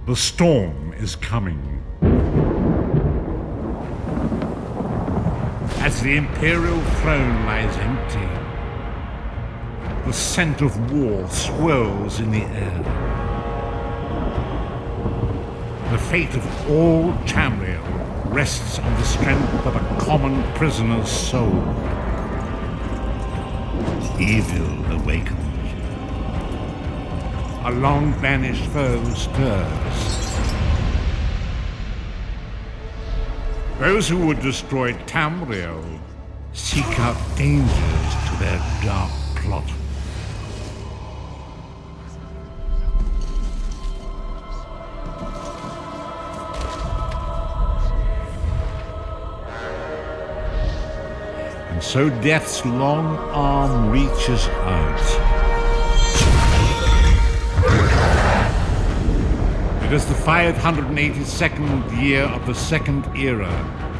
The storm is coming. As the imperial throne lies empty, the scent of war swirls in the air. The fate of all Tamriel rests on the strength of a common prisoner's soul. Evil awakens. A long-banished foe stirs. Those who would destroy Tamriel seek out dangers to their dark plot. And so death's long arm reaches out. It is the 582nd year of the Second Era.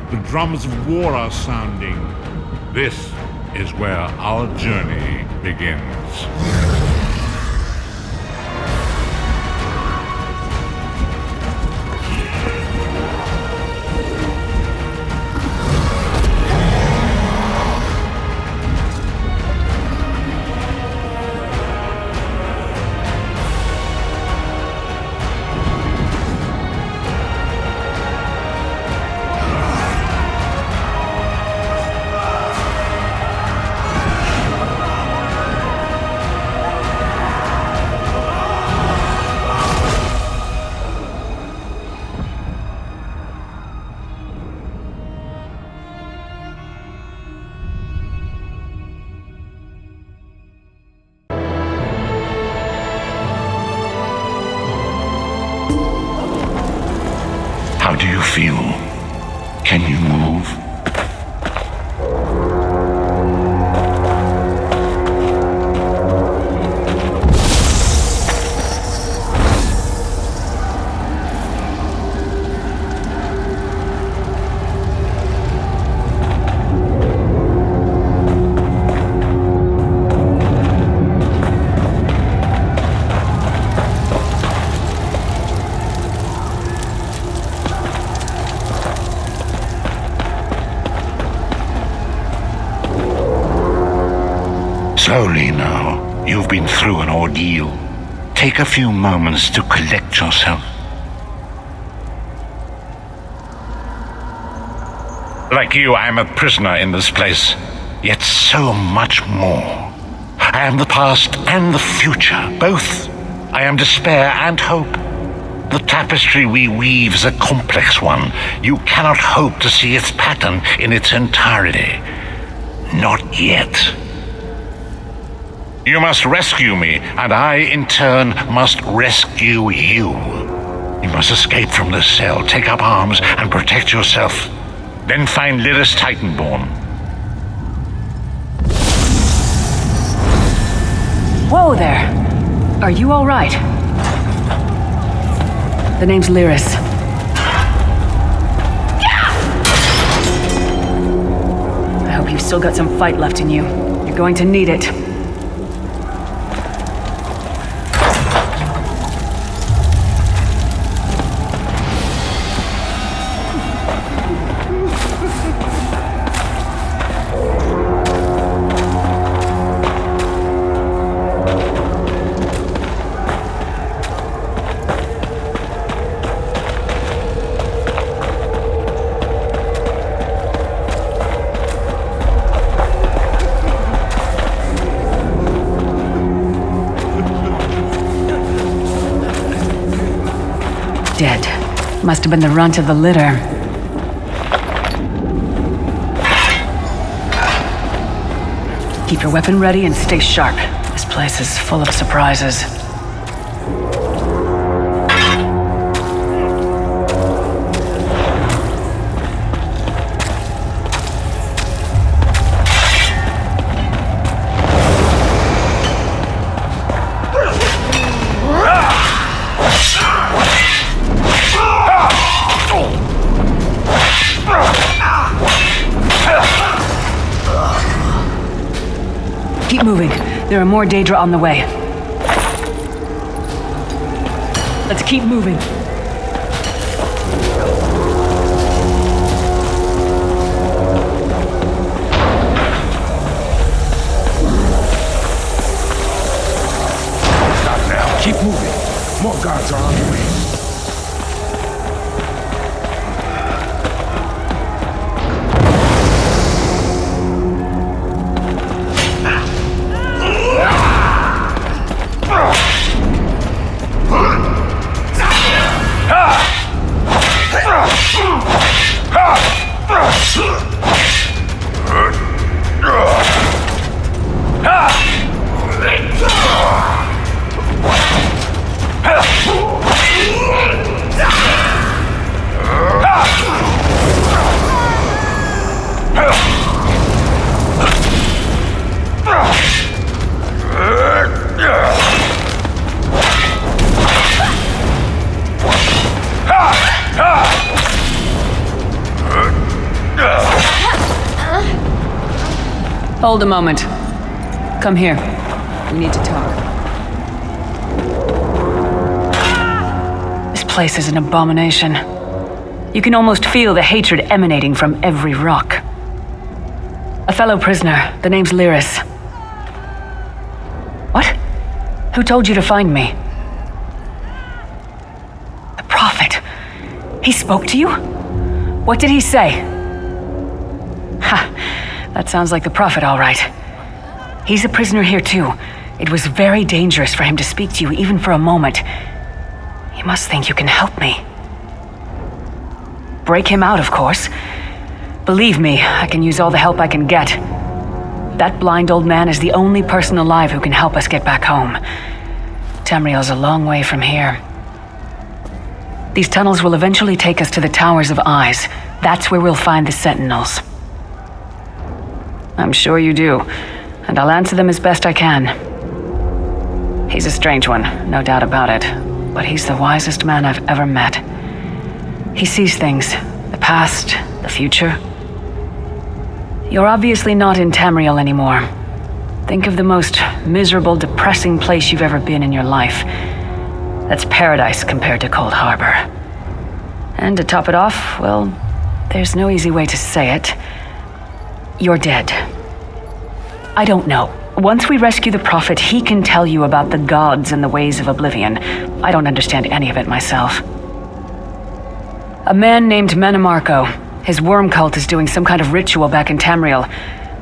The drums of war are sounding. This is where our journey begins. How do you feel? Can you move? Slowly now. You've been through an ordeal. Take a few moments to collect yourself. Like you, I am a prisoner in this place, yet so much more. I am the past and the future, both. I am despair and hope. The tapestry we weave is a complex one. You cannot hope to see its pattern in its entirety. Not yet. You must rescue me, and I, in turn, must rescue you. You must escape from this cell, take up arms, and protect yourself. Then find Lyris Titanborn. Whoa there! Are you all right? The name's Lyris. I hope you've still got some fight left in you. You're going to need it. Dead. Must have been the runt of the litter. Keep your weapon ready and stay sharp. This place is full of surprises. Keep moving. There are more Daedra on the way. Let's keep moving. Stop now. Keep moving. More guards are on the way. Hold a moment. Come here. We need to talk. This place is an abomination. You can almost feel the hatred emanating from every rock. A fellow prisoner, the name's Lyris. What? Who told you to find me? The Prophet. He spoke to you? What did he say? Ha! That sounds like the Prophet, all right. He's a prisoner here, too. It was very dangerous for him to speak to you, even for a moment. He must think you can help me. Break him out, of course. Believe me, I can use all the help I can get. That blind old man is the only person alive who can help us get back home. Tamriel's a long way from here. These tunnels will eventually take us to the Towers of Eyes. That's where we'll find the Sentinels. I'm sure you do, and I'll answer them as best I can. He's a strange one, no doubt about it, but he's the wisest man I've ever met. He sees things, the past, the future. You're obviously not in Tamriel anymore. Think of the most miserable, depressing place you've ever been in your life. That's paradise compared to Cold Harbor. And to top it off, well, there's no easy way to say it. You're dead. I don't know. Once we rescue the Prophet, he can tell you about the gods and the ways of oblivion. I don't understand any of it myself. A man named Menemarco. His worm cult is doing some kind of ritual back in Tamriel.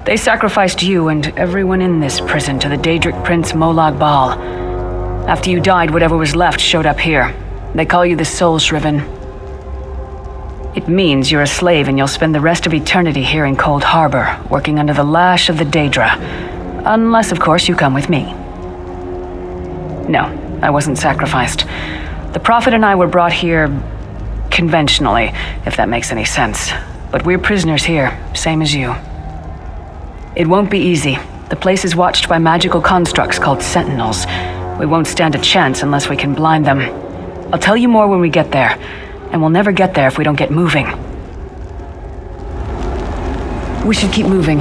They sacrificed you and everyone in this prison to the Daedric Prince Molag Bal. After you died, whatever was left showed up here. They call you the Soul Shriven. It means you're a slave and you'll spend the rest of eternity here in Cold Harbor, working under the lash of the Daedra. Unless, of course, you come with me. No, I wasn't sacrificed. The Prophet and I were brought here conventionally, if that makes any sense. But we're prisoners here, same as you. It won't be easy. The place is watched by magical constructs called Sentinels. We won't stand a chance unless we can blind them. I'll tell you more when we get there. And we'll never get there if we don't get moving. We should keep moving.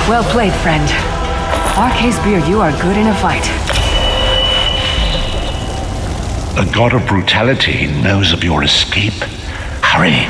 Well played, friend. Arcasebeard, you are good in a fight. The god of brutality knows of your escape. Hurry.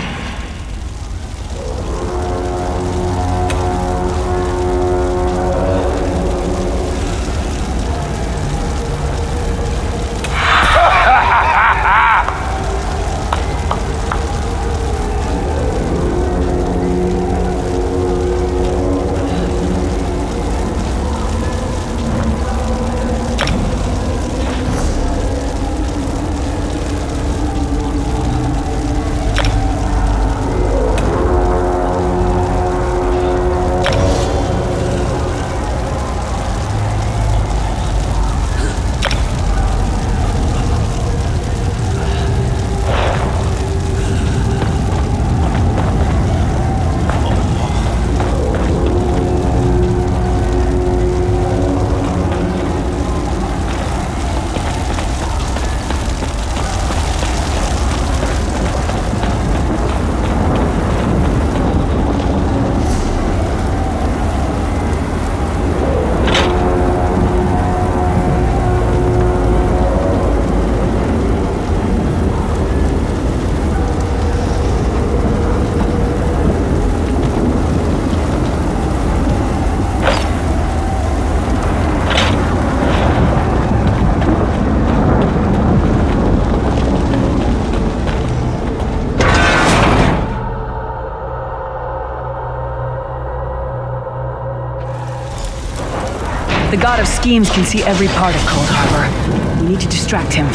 The god of schemes can see every part of Cold Harbor. We need to distract him.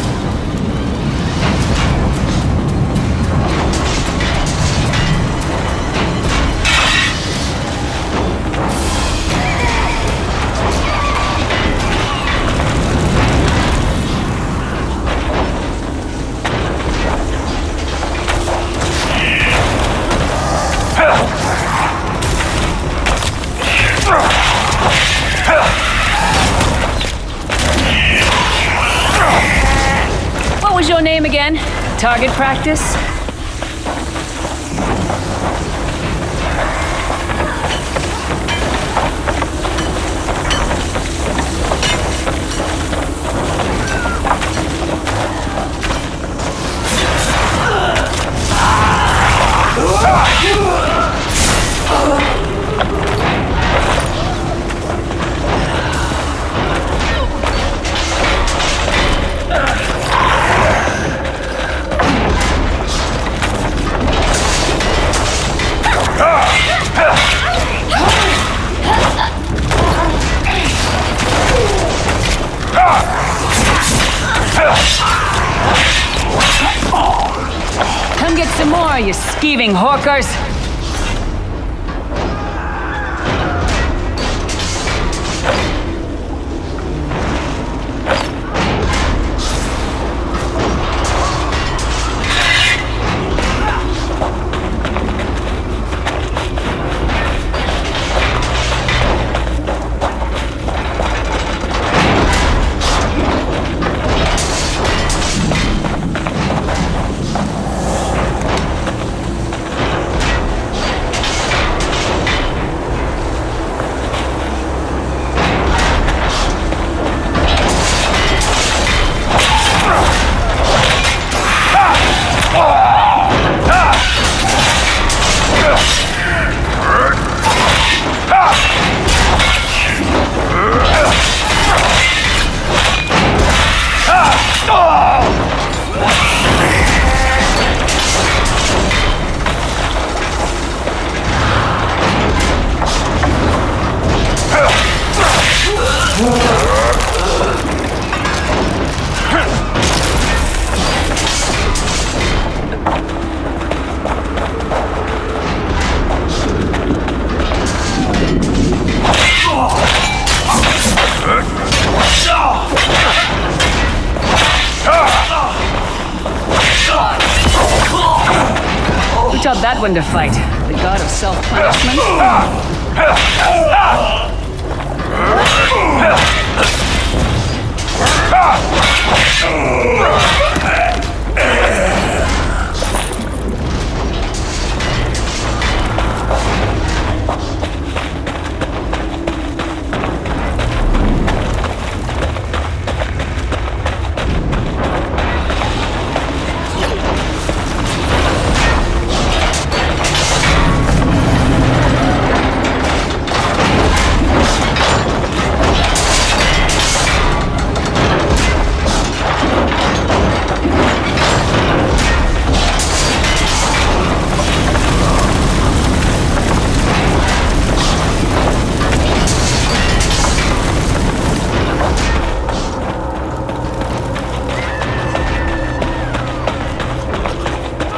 What was your name again? Target practice? Come get some more, you skeeving hawkers! Who taught that one to fight? The god of self-punishment?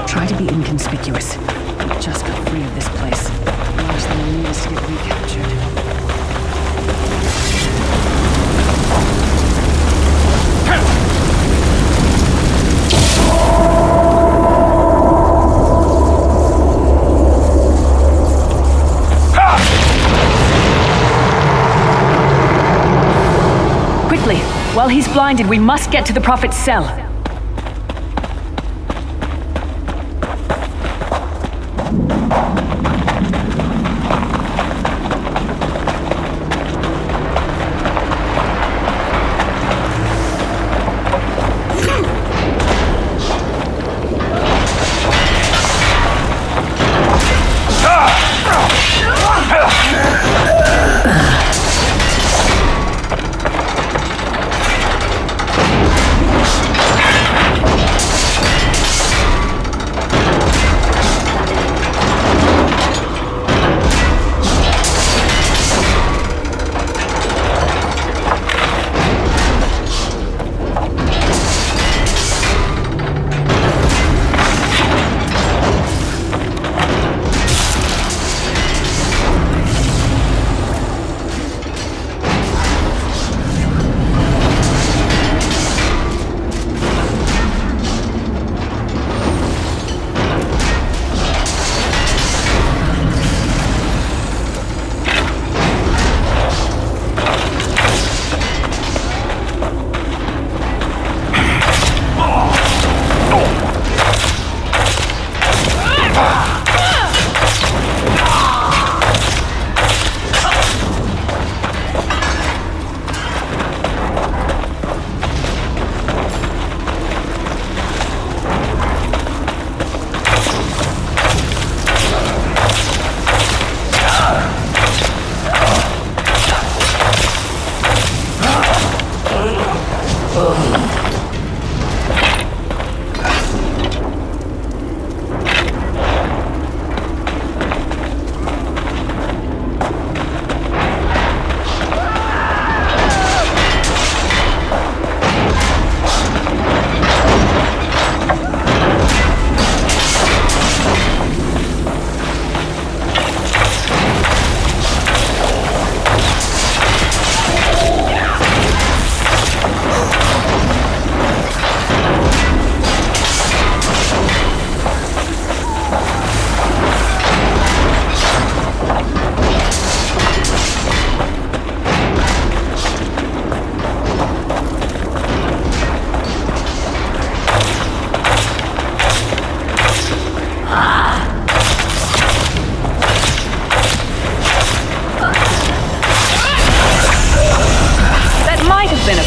Try to be inconspicuous. We just got free of this place. Last thing we need is to get recaptured. Quickly! While he's blinded, we must get to the Prophet's cell.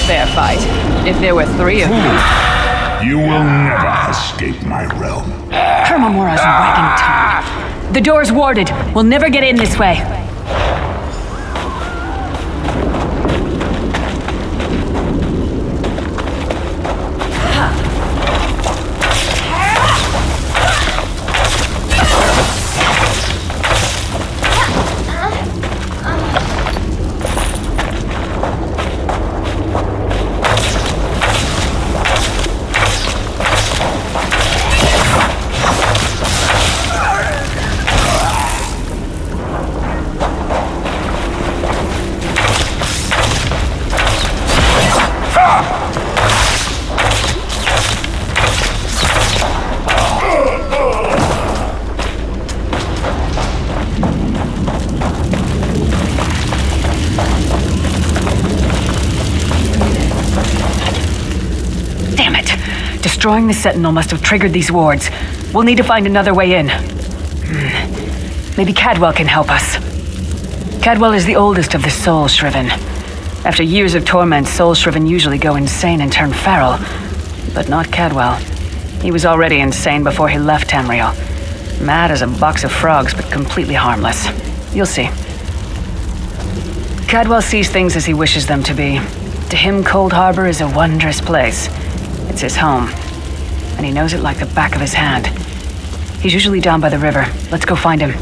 Fair fight. If there were three of you. You will never escape my realm. Hermamora's wagging tongue. The door's warded. We'll never get in this way. Destroying the Sentinel must have triggered these wards. We'll need to find another way in. Maybe Cadwell can help us. Cadwell is the oldest of the Soul Shriven. After years of torment, Soul Shriven usually go insane and turn feral. But not Cadwell. He was already insane before he left Tamriel. Mad as a box of frogs, but completely harmless. You'll see. Cadwell sees things as he wishes them to be. To him, Cold Harbor is a wondrous place. It's his home, and he knows it like the back of his hand. He's usually down by the river. Let's go find him.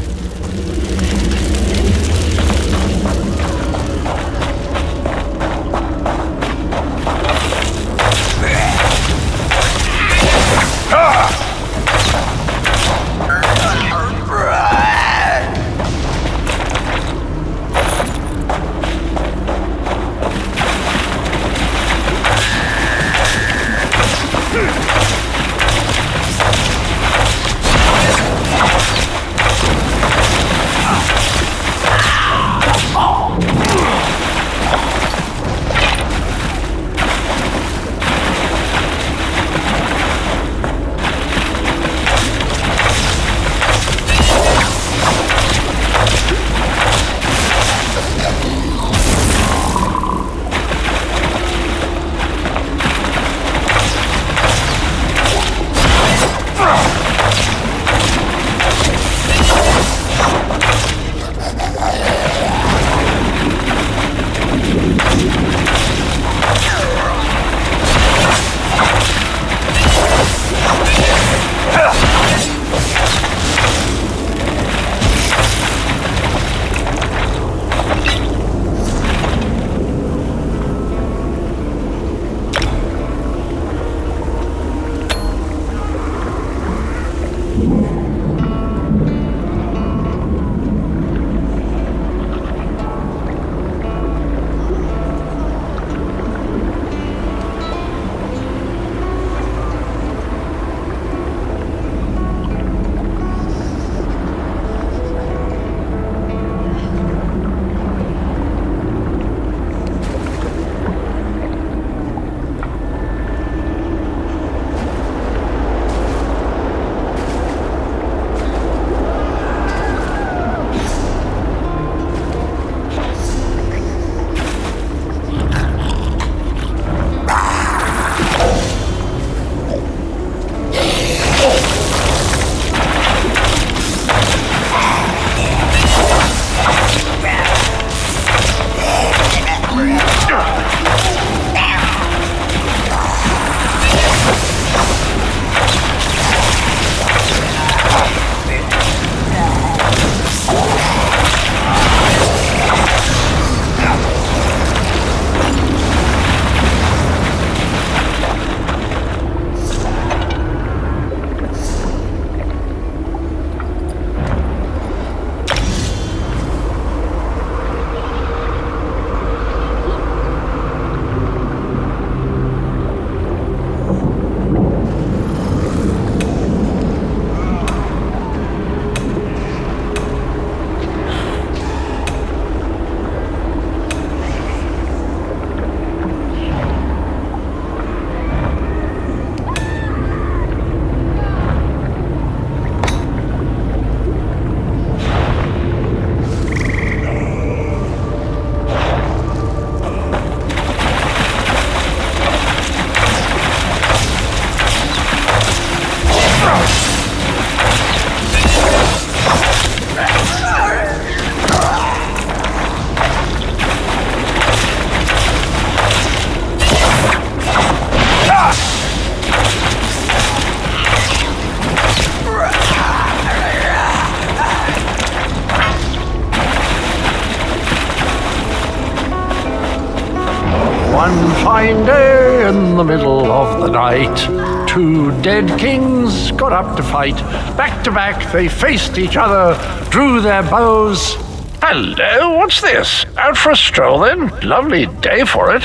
one fine day in the middle of the night, two dead kings got up to fight. Back to back, they faced each other, drew their bows. Hello, what's this? Out for a stroll then? Lovely day for it.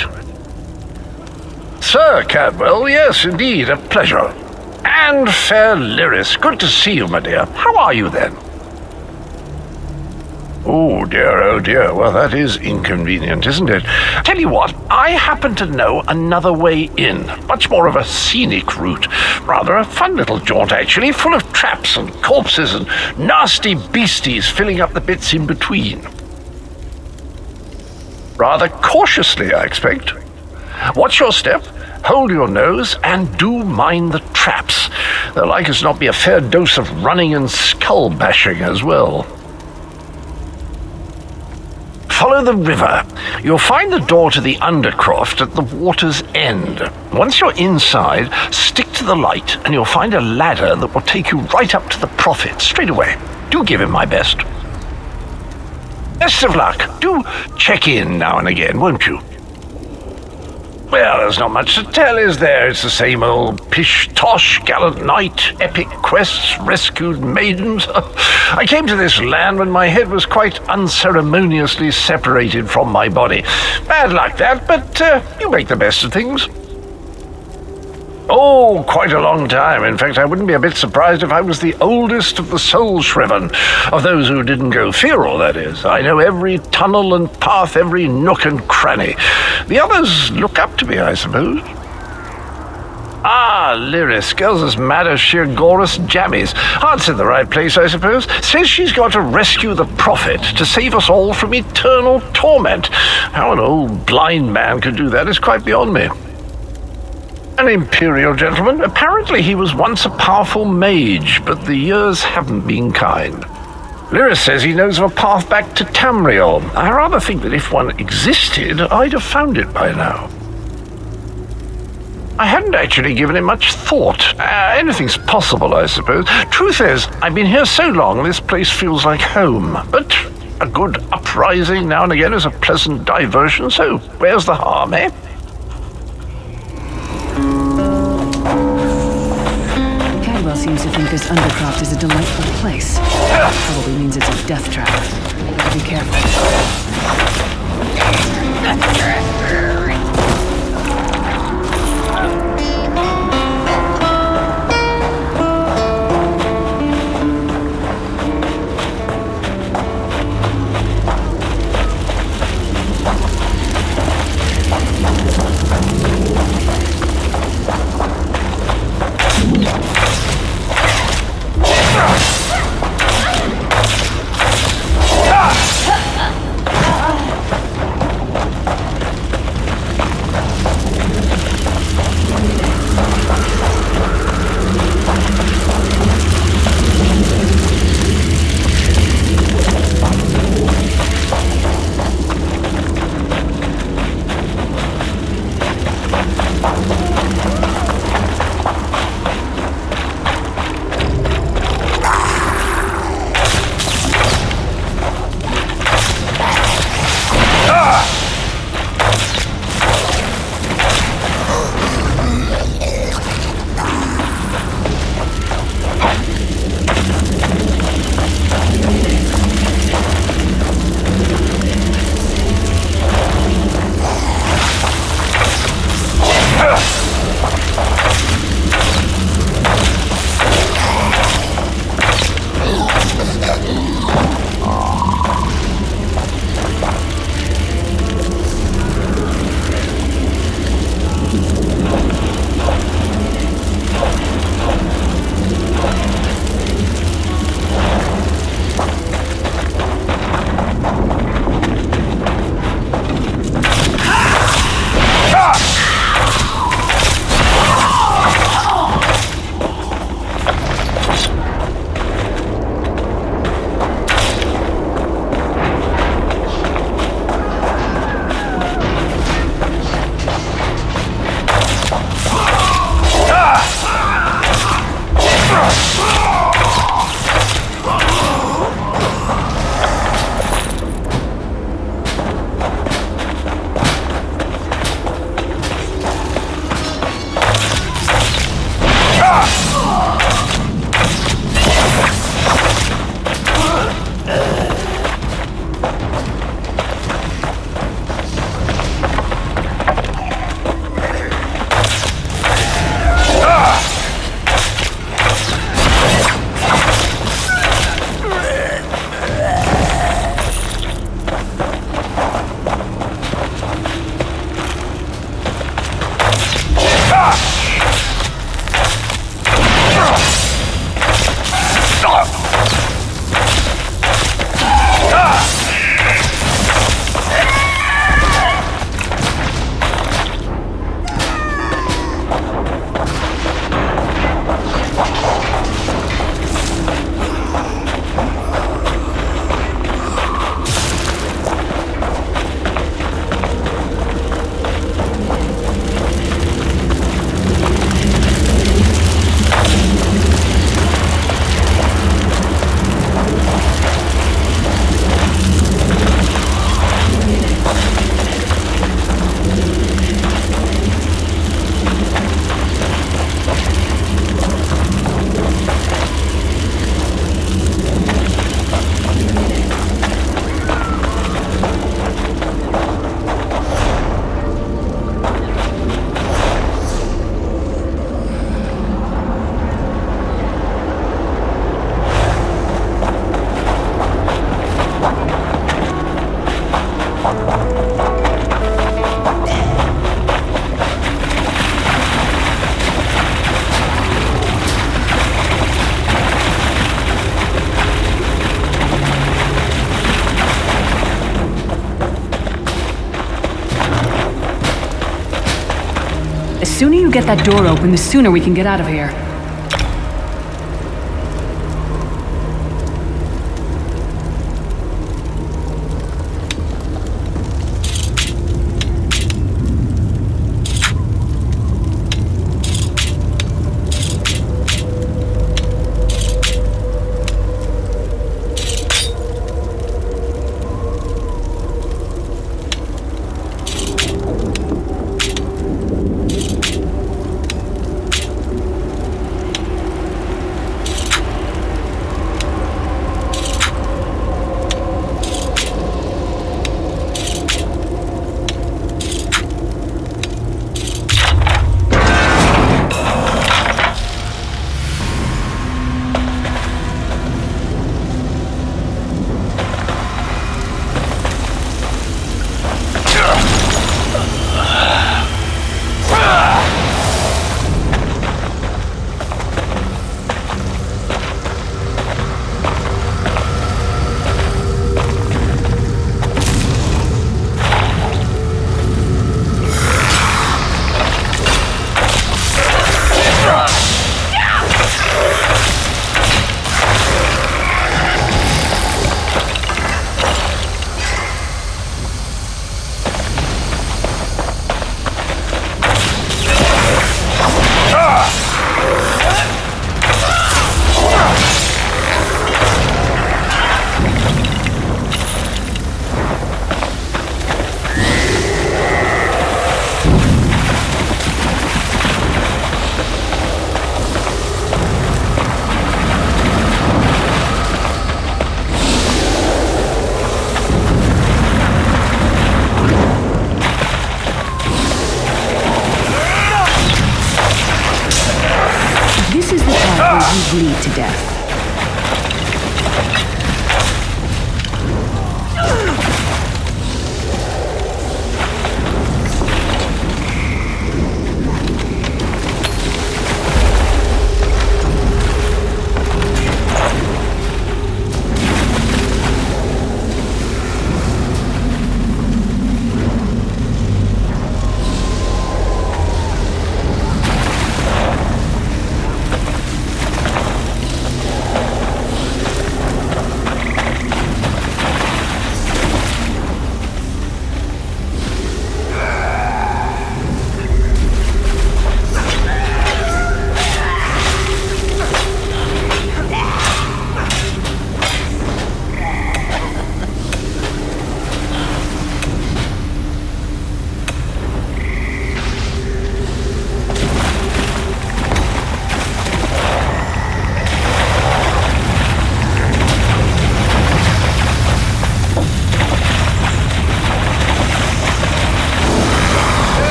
Sir Cadwell, yes, indeed, a pleasure. And fair Lyris, good to see you, my dear. How are you then? Oh dear, well that is inconvenient, isn't it? Tell you what, I happen to know another way in, much more of a scenic route. Rather a fun little jaunt actually, full of traps and corpses and nasty beasties filling up the bits in between. Rather cautiously, I expect. Watch your step, hold your nose, and do mind the traps. There'll like as not be a fair dose of running and skull bashing as well. Follow the river. You'll find the door to the Undercroft at the water's end. Once you're inside, stick to the light and you'll find a ladder that will take you right up to the Prophet straight away. Do give him my best. Best of luck. Do check in now and again, won't you? Well, there's not much to tell, is there? It's the same old pish-tosh, gallant knight, epic quests, rescued maidens. I came to this land when my head was quite unceremoniously separated from my body. Bad luck that, but you make the best of things. Oh, quite a long time. In fact, I wouldn't be a bit surprised if I was the oldest of the soul-shriven, of those who didn't go feral, that is. I know every tunnel and path, every nook and cranny. The others look up to me, I suppose. Ah, Lyris, girl's as mad as sheer Gorus jammies. Heart's in the right place, I suppose. Says she's got to rescue the Prophet to save us all from eternal torment. How an old blind man could do that is quite beyond me. An imperial gentleman. Apparently he was once a powerful mage, but the years haven't been kind. Lyris says he knows of a path back to Tamriel. I rather think that if one existed, I'd have found it by now. I hadn't actually given it much thought. Anything's possible, I suppose. Truth is, I've been here so long, this place feels like home. But a good uprising now and again is a pleasant diversion, so where's the harm, eh? Cadwell seems to think this Undercroft is a delightful place. Probably means it's a death trap. Better be careful. The sooner you get that door open, the sooner we can get out of here. Bleed to death.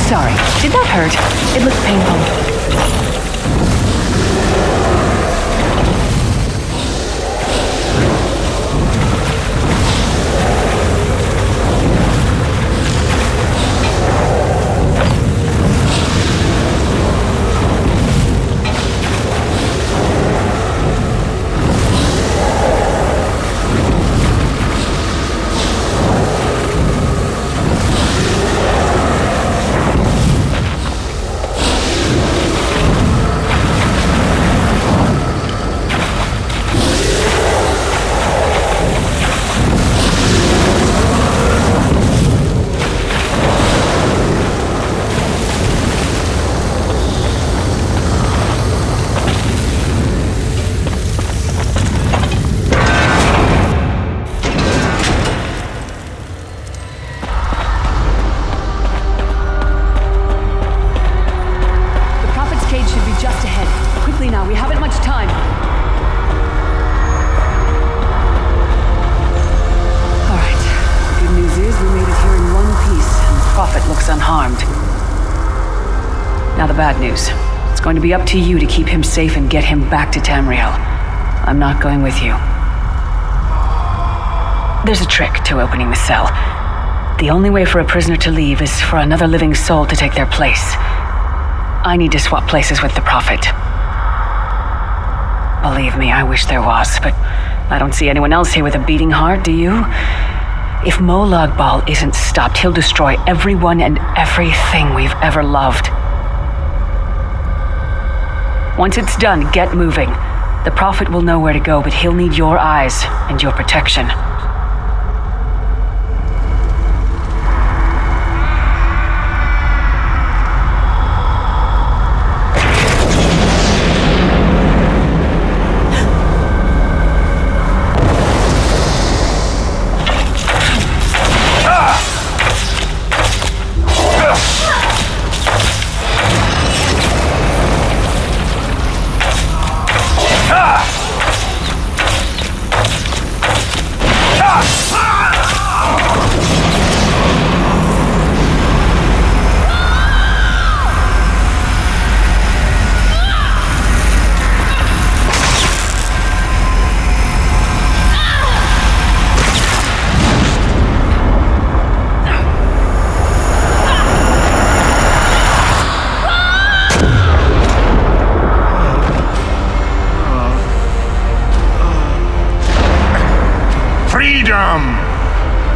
Sorry, did that hurt? It looked painful. Unharmed. Now the bad news. It's going to be up to you to keep him safe and get him back to Tamriel. I'm not going with you. There's a trick to opening the cell. The only way for a prisoner to leave is for another living soul to take their place. I need to swap places with the Prophet. Believe me, I wish there was, but I don't see anyone else here with a beating heart, do you? If Molag Bal isn't stopped, he'll destroy everyone and everything we've ever loved. Once it's done, get moving. The Prophet will know where to go, but he'll need your eyes and your protection.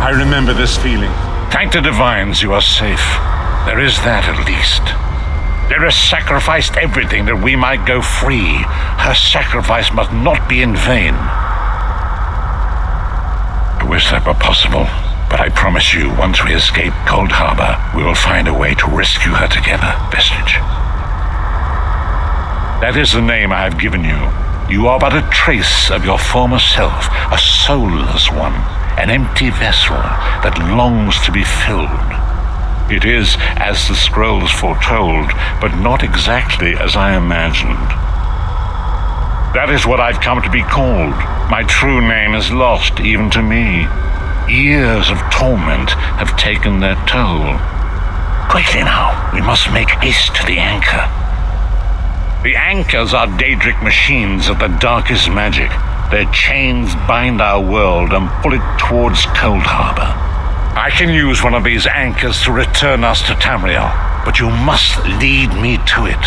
I remember this feeling. Thank the divines you are safe. There is that at least. There has sacrificed everything that we might go free. Her sacrifice must not be in vain. I wish that were possible, but I promise you, once we escape Cold Harbor, we will find a way to rescue her together, Vestige. That is the name I have given you. You are but a trace of your former self, a soulless one, an empty vessel that longs to be filled. It is as the scrolls foretold, but not exactly as I imagined. That is what I've come to be called. My true name is lost even to me. Years of torment have taken their toll. Quickly now, we must make haste to the anchor. The anchors are Daedric machines of the darkest magic. Their chains bind our world and pull it towards Cold Harbor. I can use one of these anchors to return us to Tamriel, but you must lead me to it.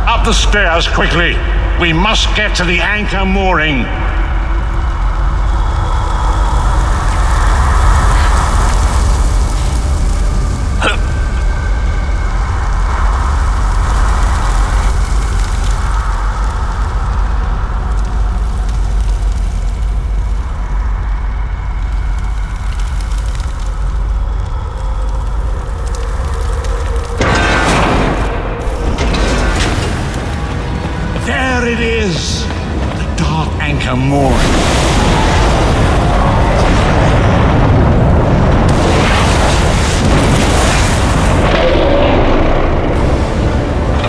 Up the stairs, quickly! We must get to the anchor mooring. There it is! The dark anchor mooring.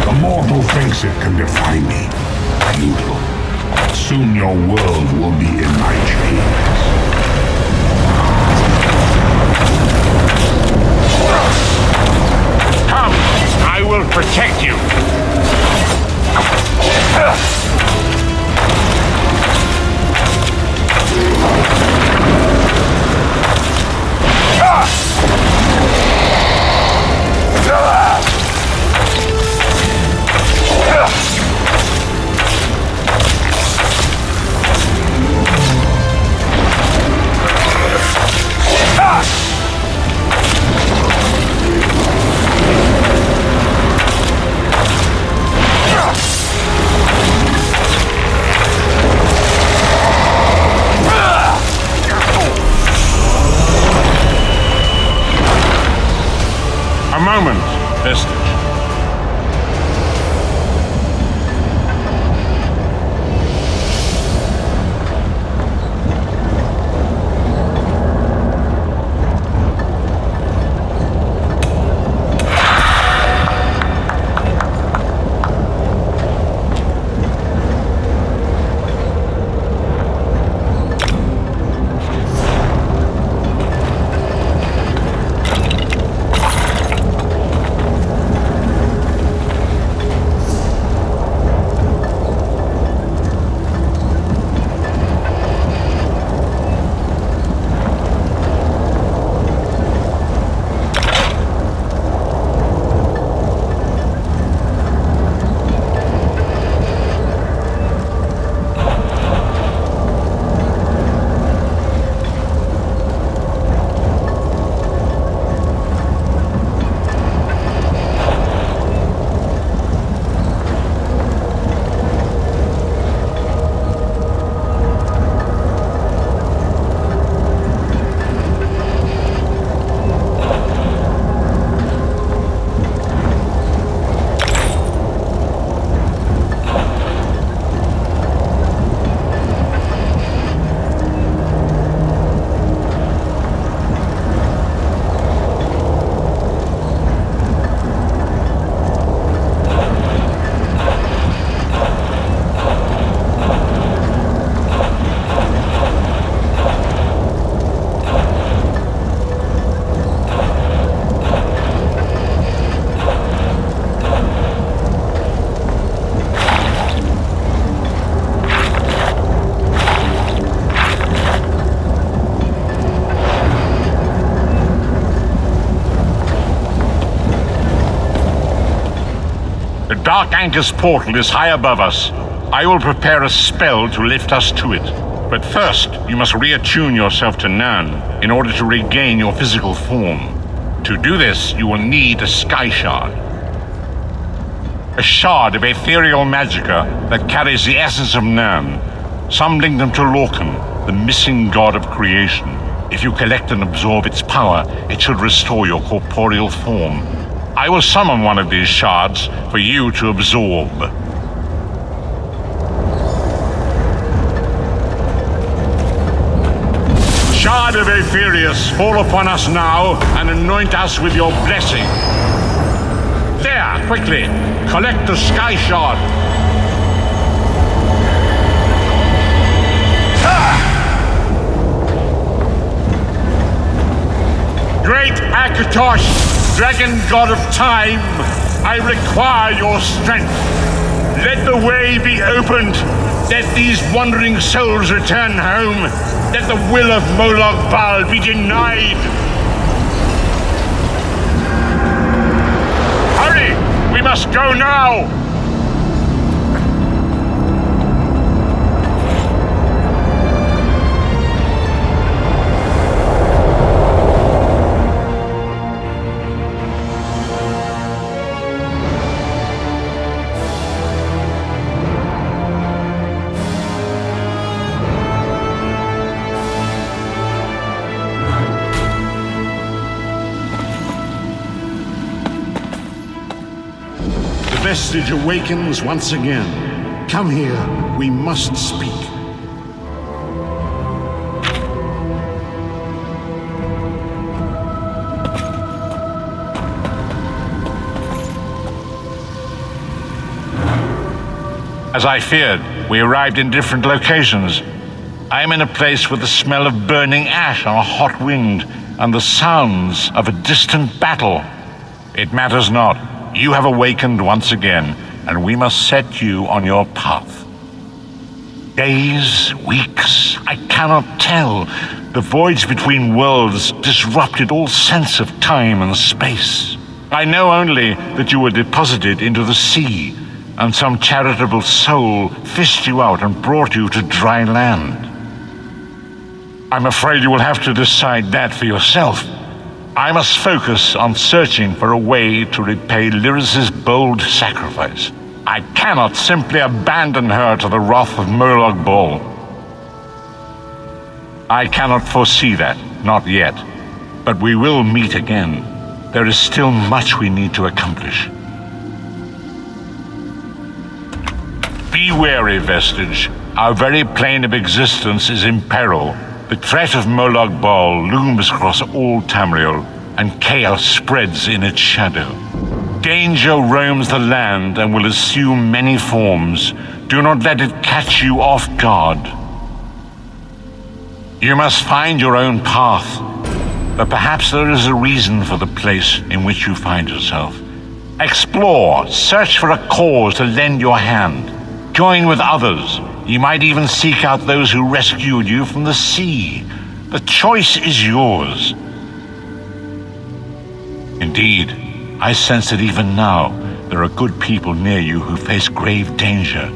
The mortal thinks it can defy me. Futile. Soon your world will be in my chains. Come! I will protect you! A moment, Vestige. Dark Anchor's portal is high above us. I will prepare a spell to lift us to it. But first, you must reattune yourself to Nern in order to regain your physical form. To do this, you will need a Sky Shard. A shard of ethereal magicka that carries the essence of Nern. Some link them to Lorcan, the missing god of creation. If you collect and absorb its power, it should restore your corporeal form. I will summon one of these shards for you to absorb. Shard of Aetherius, fall upon us now and anoint us with your blessing. There, quickly, collect the Sky Shard. Great Akatosh, dragon god of time, I require your strength. Let the way be opened. Let these wandering souls return home. Let the will of Moloch Baal be denied. Hurry! We must go now! The vestige awakens once again. Come here, we must speak. As I feared, we arrived in different locations. I am in a place with the smell of burning ash on a hot wind and the sounds of a distant battle. It matters not. You have awakened once again, and we must set you on your path. Days, weeks, I cannot tell. The voids between worlds disrupted all sense of time and space. I know only that you were deposited into the sea, and some charitable soul fished you out and brought you to dry land. I'm afraid you will have to decide that for yourself. I must focus on searching for a way to repay Lyris's bold sacrifice. I cannot simply abandon her to the wrath of Moloch Baal. I cannot foresee that, not yet. But we will meet again. There is still much we need to accomplish. Be wary, Vestige. Our very plane of existence is in peril. The threat of Moloch Baal looms across all Tamriel, and chaos spreads in its shadow. Danger roams the land and will assume many forms. Do not let it catch you off guard. You must find your own path, but perhaps there is a reason for the place in which you find yourself. Explore, search for a cause to lend your hand. Join with others. You might even seek out those who rescued you from the sea. The choice is yours. Indeed, I sense that even now, there are good people near you who face grave danger.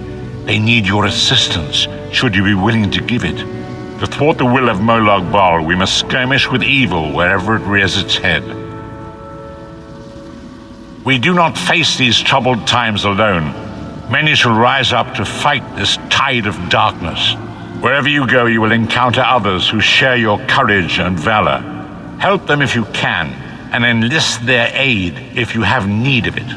They need your assistance, should you be willing to give it. To thwart the will of Moloch Baal, we must skirmish with evil wherever it rears its head. We do not face these troubled times alone. Many shall rise up to fight this tide of darkness. Wherever you go, you will encounter others who share your courage and valor. Help them if you can, and enlist their aid if you have need of it.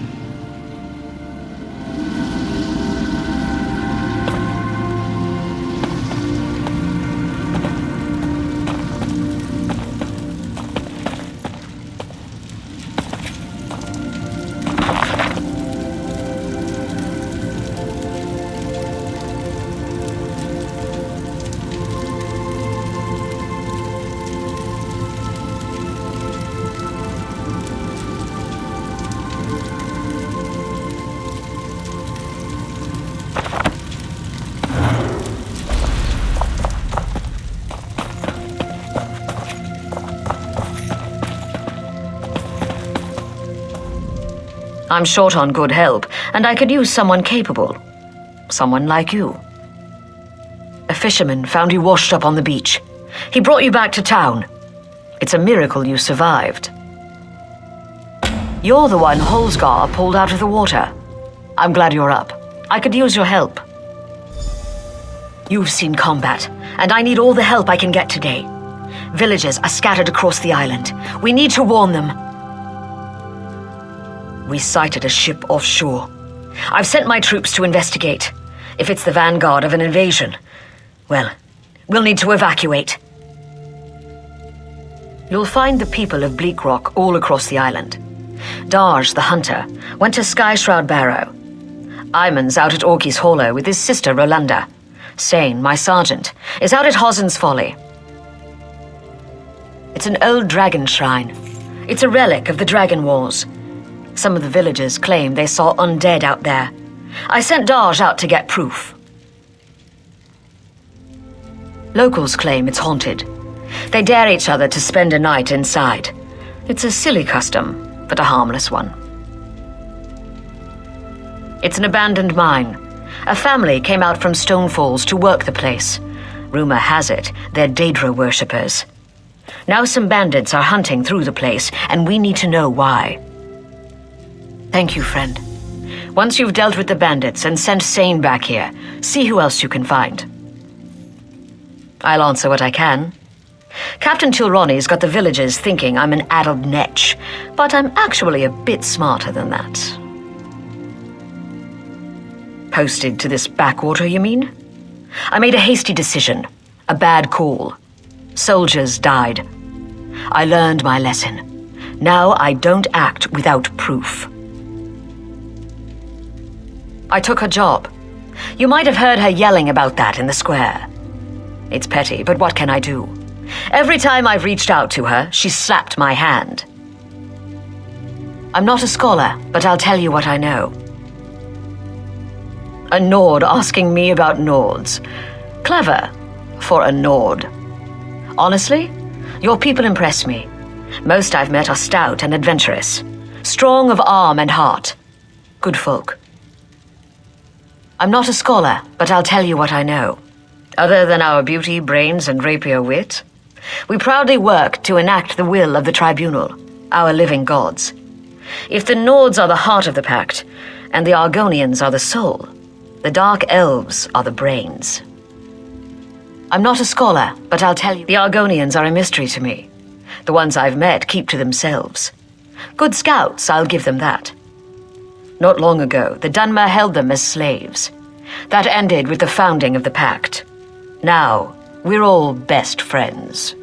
I'm short on good help, and I could use someone capable. Someone like you. A fisherman found you washed up on the beach. He brought you back to town. It's a miracle you survived. You're the one Holsgar pulled out of the water. I'm glad you're up. I could use your help. You've seen combat, and I need all the help I can get today. Villages are scattered across the island. We need to warn them. We sighted a ship offshore. I've sent my troops to investigate. If it's the vanguard of an invasion, well, we'll need to evacuate. You'll find the people of Bleak Rock all across the island. Darj, the hunter, went to Sky Shroud Barrow. Iman's out at Orky's Hollow with his sister Rolanda. Sane, my sergeant, is out at Hosen's Folly. It's an old dragon shrine. It's a relic of the Dragon Wars. Some of the villagers claim they saw undead out there. I sent Darj out to get proof. Locals claim it's haunted. They dare each other to spend a night inside. It's a silly custom, but a harmless one. It's an abandoned mine. A family came out from Stone Falls to work the place. Rumor has it they're Daedra worshippers. Now some bandits are hunting through the place, and we need to know why. Thank you, friend. Once you've dealt with the bandits and sent Sane back here, see who else you can find. I'll answer what I can. Captain Chilronni's got the villagers thinking I'm an addled netch, but I'm actually a bit smarter than that. Posted to this backwater, you mean? I made a hasty decision, a bad call. Soldiers died. I learned my lesson. Now I don't act without proof. I took her job. You might have heard her yelling about that in the square. It's petty, but what can I do? Every time I've reached out to her, she's slapped my hand. I'm not a scholar, but I'll tell you what I know. A Nord asking me about Nords. Clever for a Nord. Honestly, your people impress me. Most I've met are stout and adventurous, strong of arm and heart. Good folk. I'm not a scholar, but I'll tell you what I know. Other than our beauty, brains, and rapier wit, we proudly work to enact the will of the Tribunal, our living gods. If the Nords are the heart of the pact, and the Argonians are the soul, the Dark Elves are the brains. I'm not a scholar, but I'll tell you, the Argonians are a mystery to me. The ones I've met keep to themselves. Good scouts, I'll give them that. Not long ago, the Dunmer held them as slaves. That ended with the founding of the pact. Now, we're all best friends.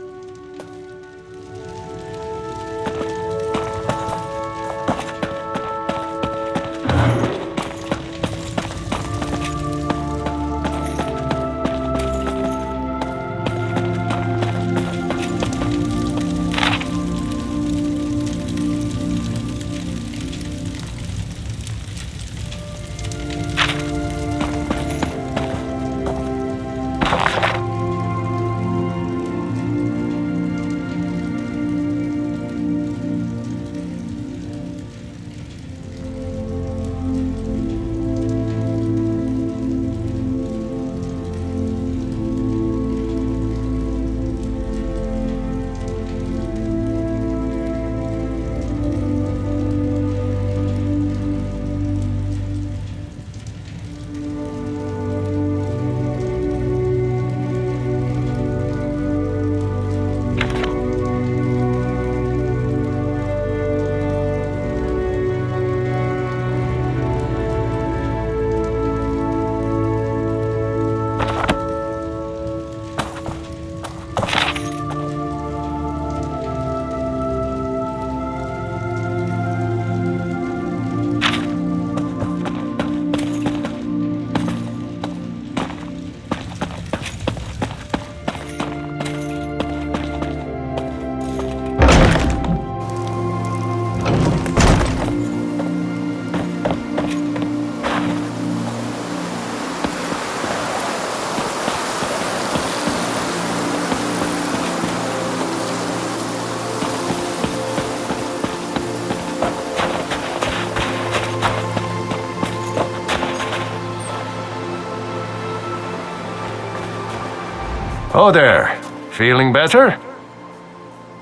Oh there, feeling better?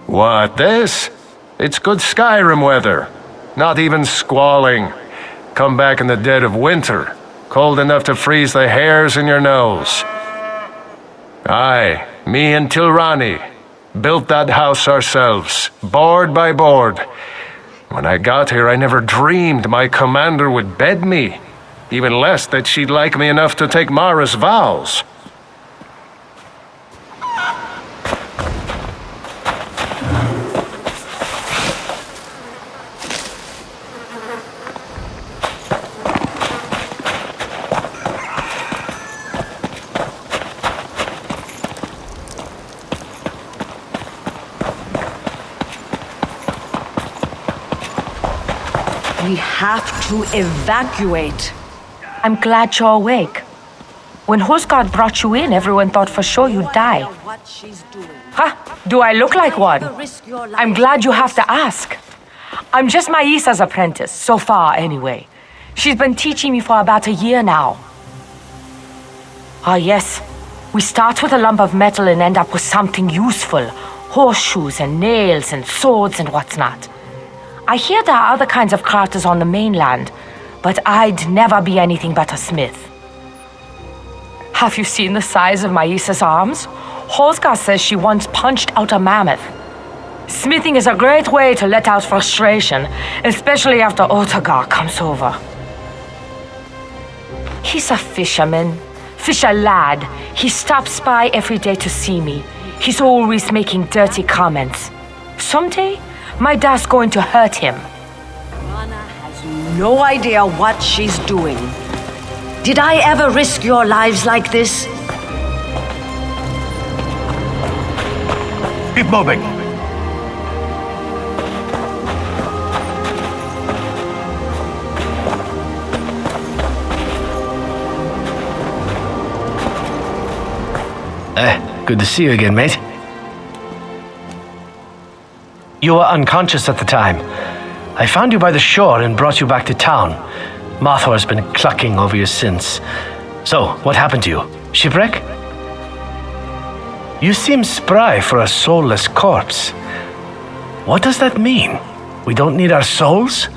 What, this? It's good Skyrim weather. Not even squalling. Come back in the dead of winter. Cold enough to freeze the hairs in your nose. Aye, me and Tilrani built that house ourselves, board by board. When I got here, I never dreamed my commander would bed me. Even less that she'd like me enough to take Mara's vows. We have to evacuate. I'm glad you're awake. When Husgard brought you in, everyone thought for sure you'd die. Huh? Do I look like one? I'm glad you have to ask. I'm just Maisa's apprentice, so far anyway. She's been teaching me for about a year now. Ah yes, we start with a lump of metal and end up with something useful. Horseshoes and nails and swords and what's not. I hear there are other kinds of crafters on the mainland, but I'd never be anything but a smith. Have you seen the size of Maisa's arms? Hosgar says she once punched out a mammoth. Smithing is a great way to let out frustration, especially after Otagar comes over. He's a fisherman, fisher lad. He stops by every day to see me. He's always making dirty comments. Someday, my dad's going to hurt him. Rana has no idea what she's doing. Did I ever risk your lives like this? Keep moving. Good to see you again, mate. You were unconscious at the time. I found you by the shore and brought you back to town. Mothor's been clucking over you since. So, what happened to you? Shipwreck? You seem spry for a soulless corpse. What does that mean? We don't need our souls?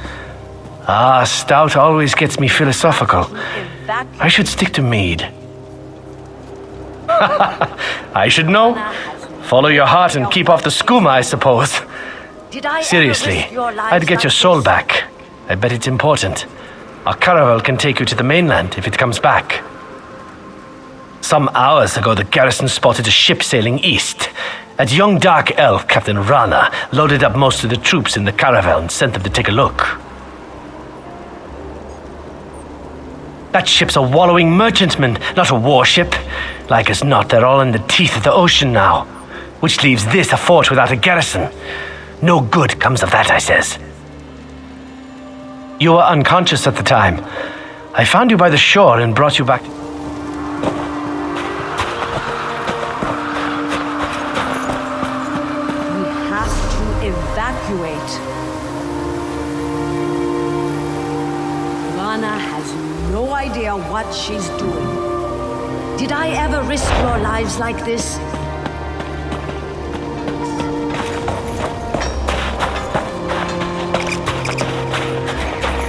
Ah, stout always gets me philosophical. I should stick to mead. I should know. Follow your heart and keep off the skooma, I suppose. Seriously, I'd get your soul back. I bet it's important. Our caravel can take you to the mainland if it comes back. Some hours ago, the garrison spotted a ship sailing east. That young dark elf, Captain Rana, loaded up most of the troops in the caravel and sent them to take a look. That ship's a wallowing merchantman, not a warship. Like as not, they're all in the teeth of the ocean now. Which leaves this a fort without a garrison. No good comes of that, I says. You were unconscious at the time. I found you by the shore and brought you back. We have to evacuate. Rana has no idea what she's doing. Did I ever risk your lives like this?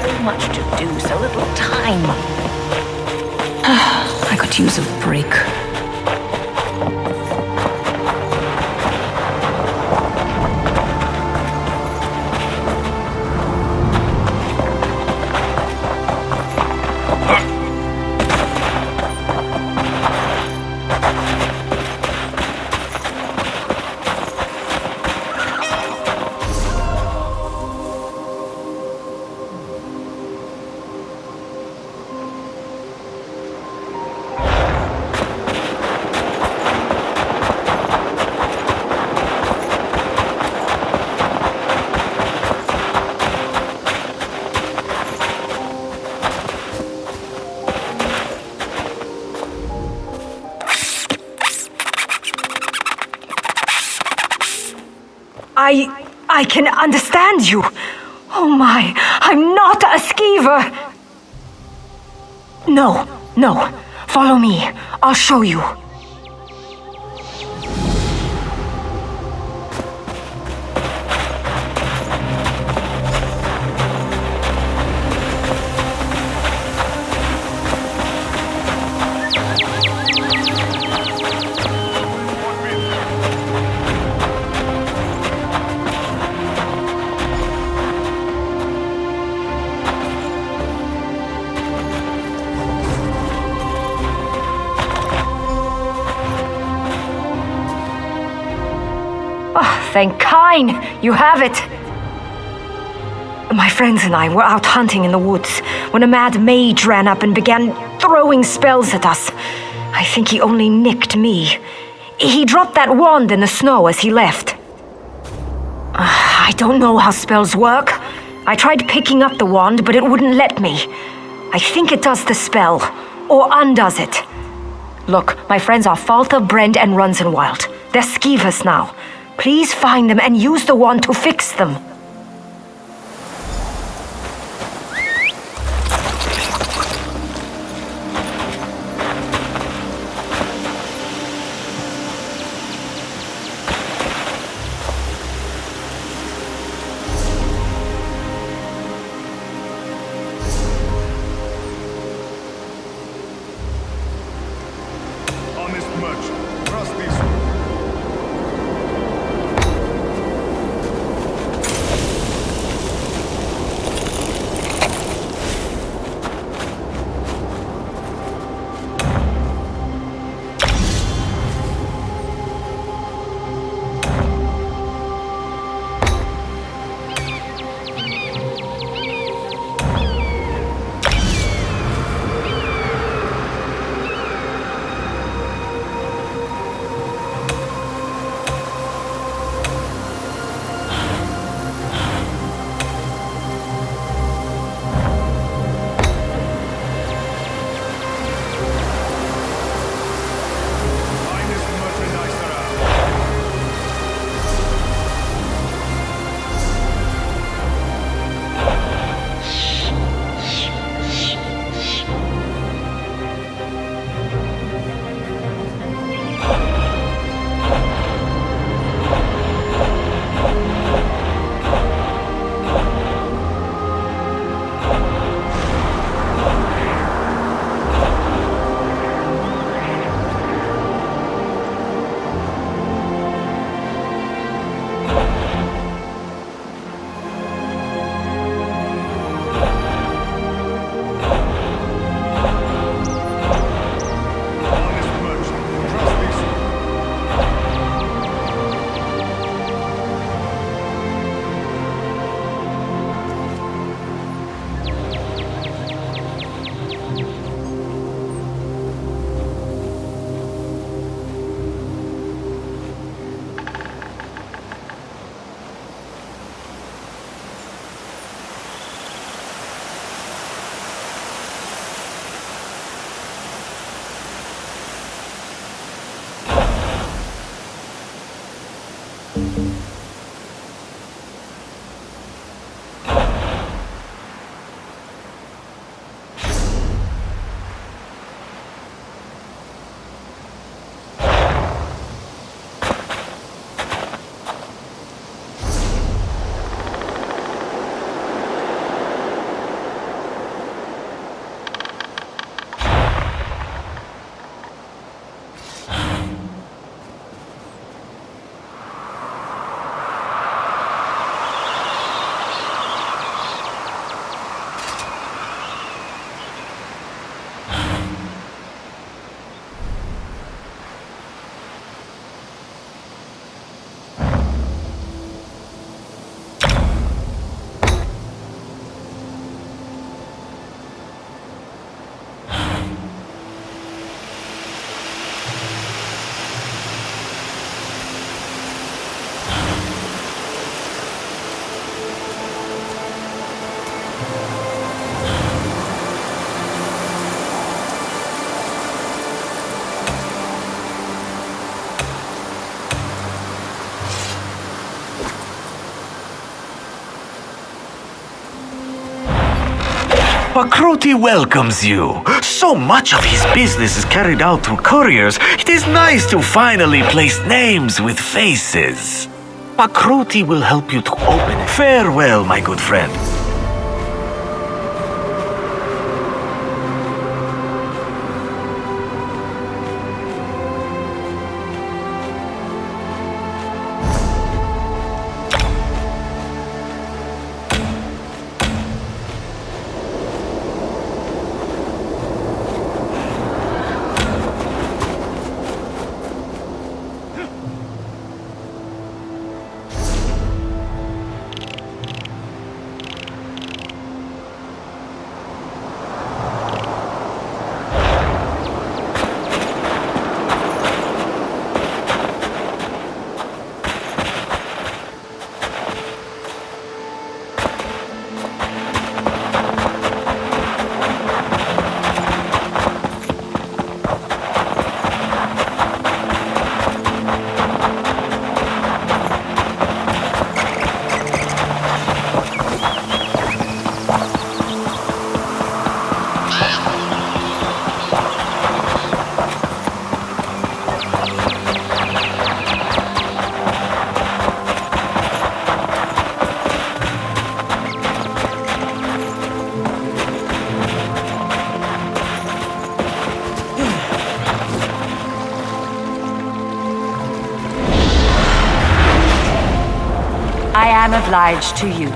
So much to do, so little time. I could use a break. I can understand you. Oh my, I'm not a skeever. No, follow me. I'll show you. thank Kine! You have it! My friends and I were out hunting in the woods when a mad mage ran up and began throwing spells at us. I think he only nicked me. He dropped that wand in the snow as he left. I don't know how spells work. I tried picking up the wand, but it wouldn't let me. I think it does the spell, or undoes it. Look, my friends are Falter, Brent, and Runzenwild. They're skeevers now. Please find them and use the wand to fix them. Honest merchant, trust these. Pakroti welcomes you. So much of his business is carried out through couriers. It is nice to finally place names with faces. Pakroti will help you to open it. Farewell, my good friend. I am obliged to you.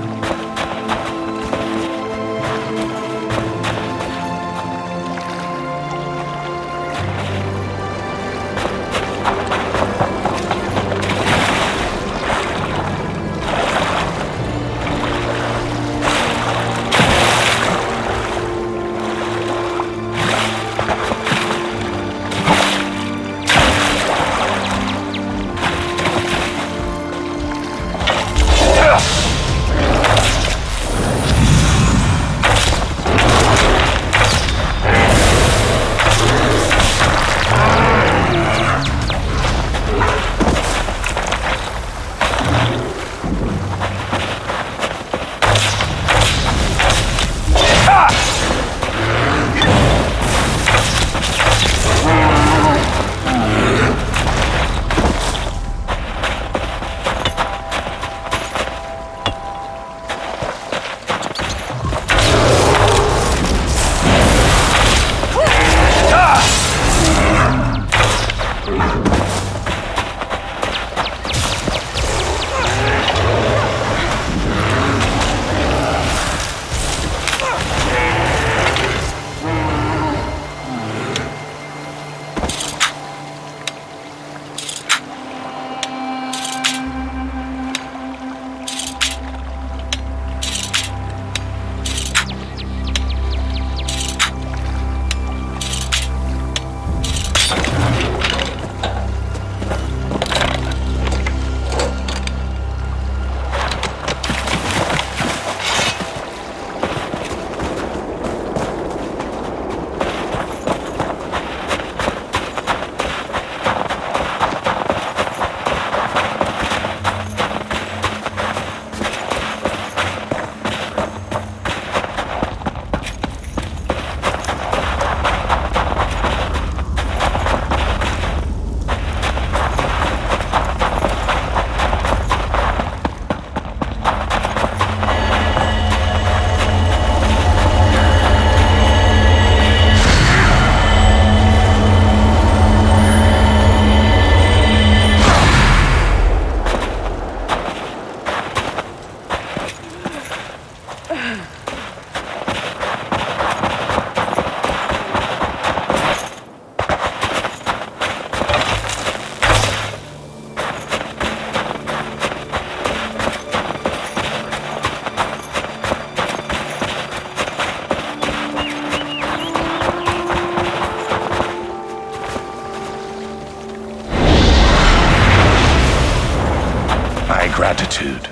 Gratitude.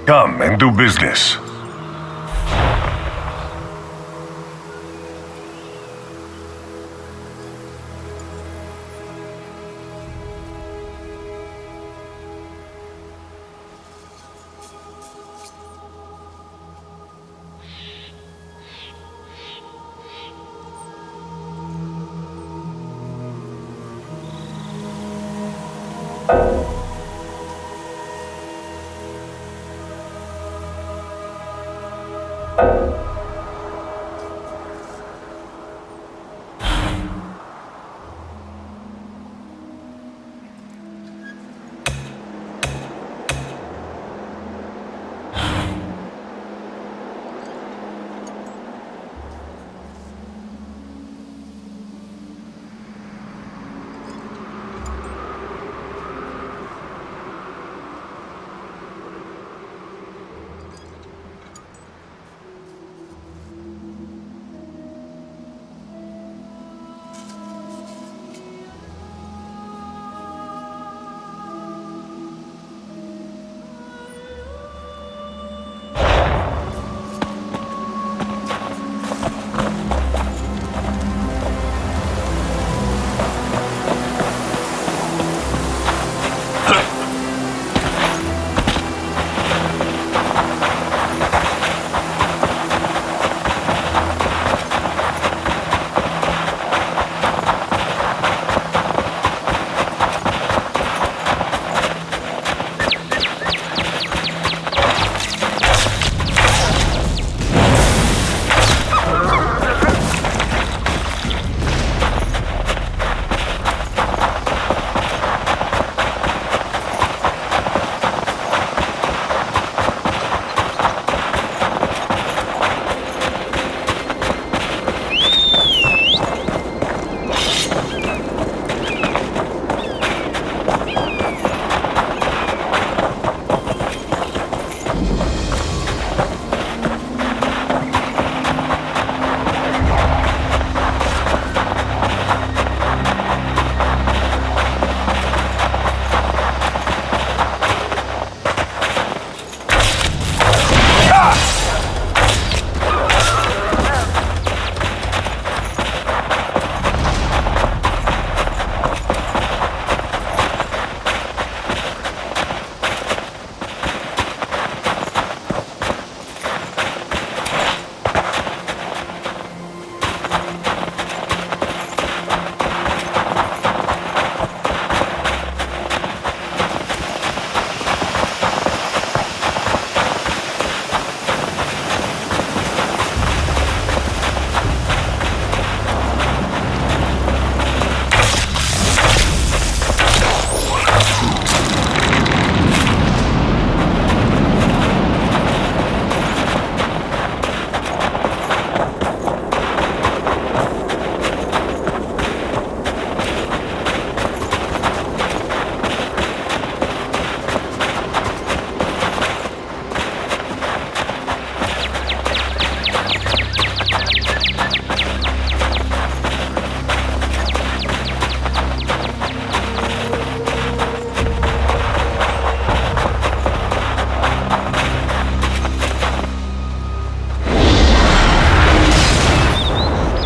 Come and do business.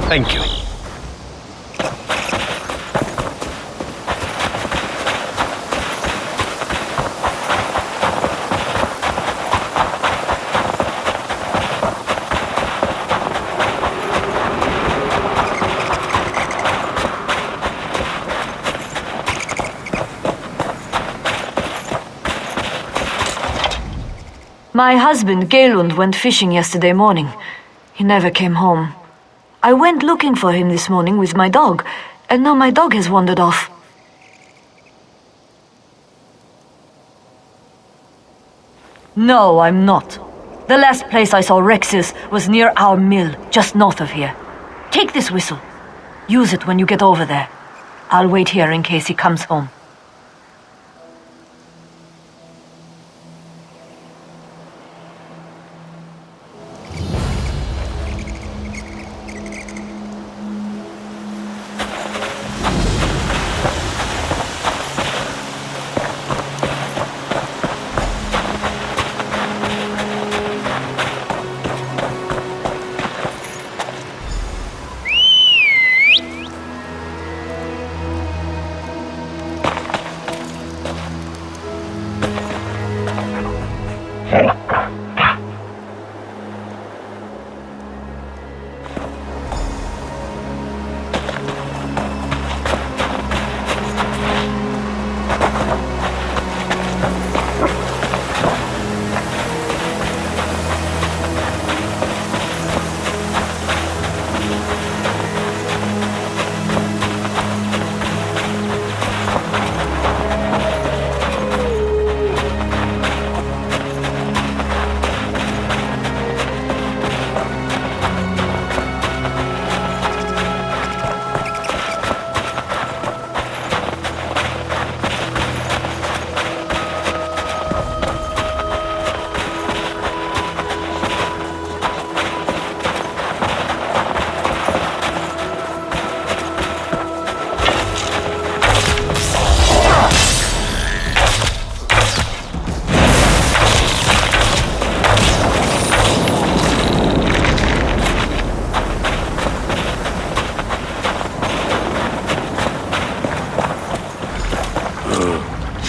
Thank you. My husband, Galund, went fishing yesterday morning. He never came home. I went looking for him this morning with my dog, and now my dog has wandered off. No, I'm not. The last place I saw Rex's was near our mill, just north of here. Take this whistle. Use it when you get over there. I'll wait here in case he comes home.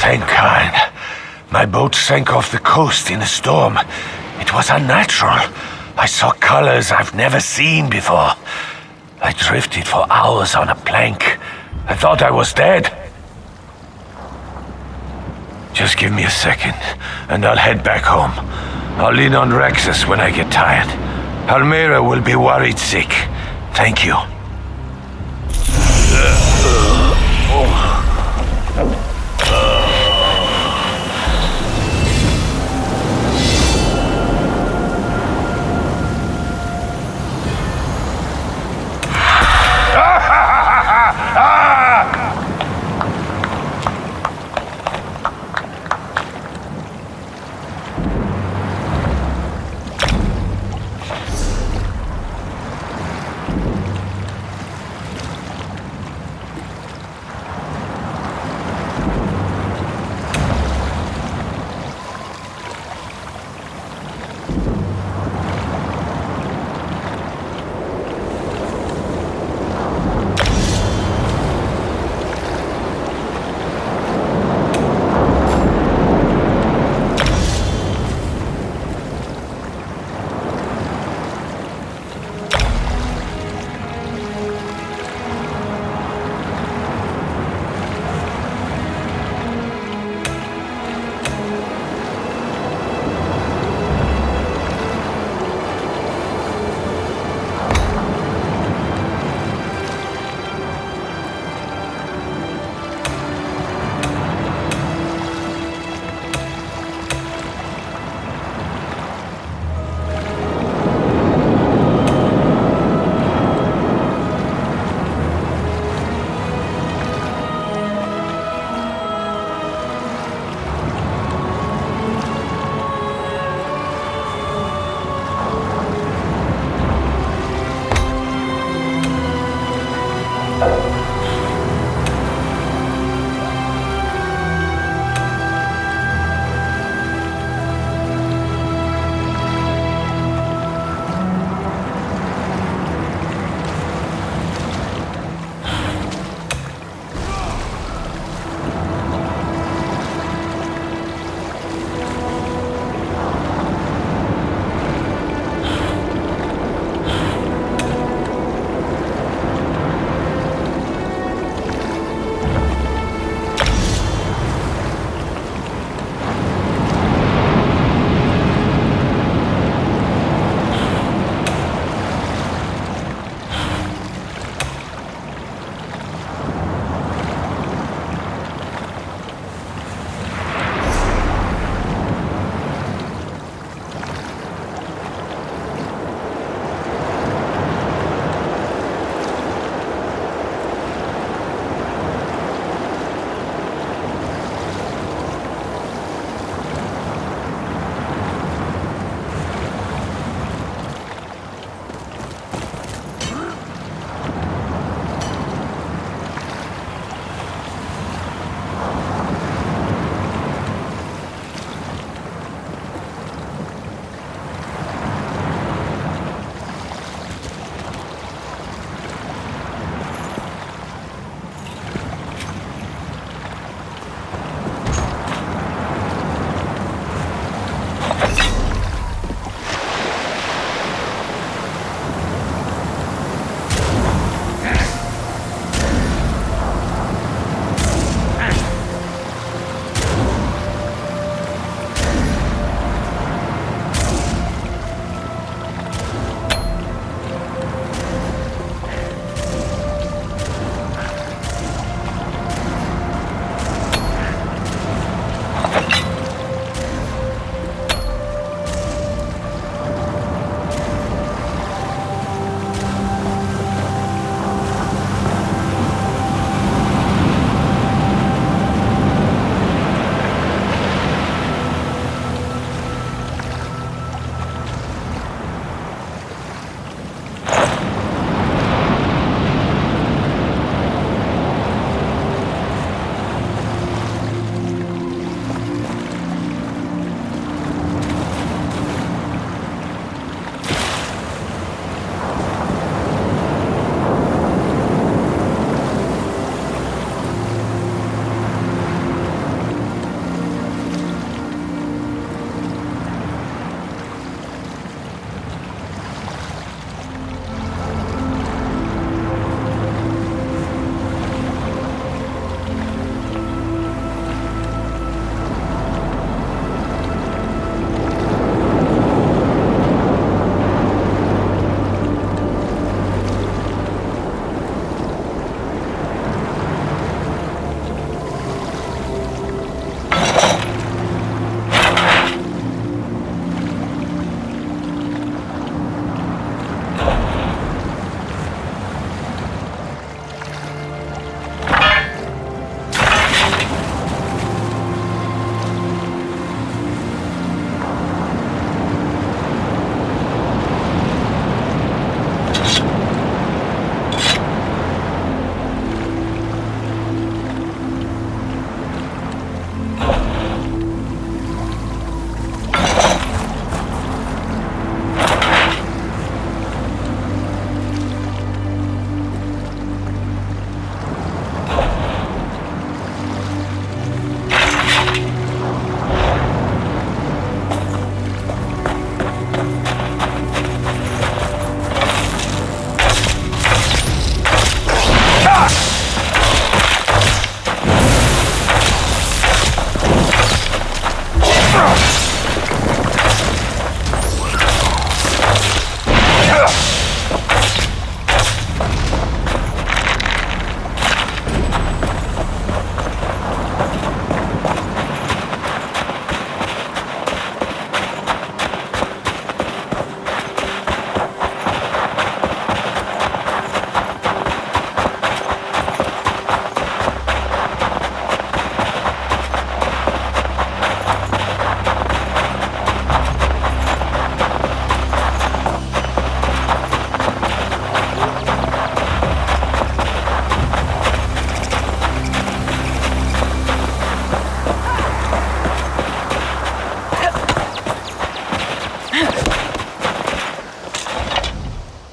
Thank God. My boat sank off the coast in a storm. It was unnatural. I saw colors I've never seen before. I drifted for hours on a plank. I thought I was dead. Just give me a second, and I'll head back home. I'll lean on Rexus when I get tired. Almira will be worried sick. Thank you.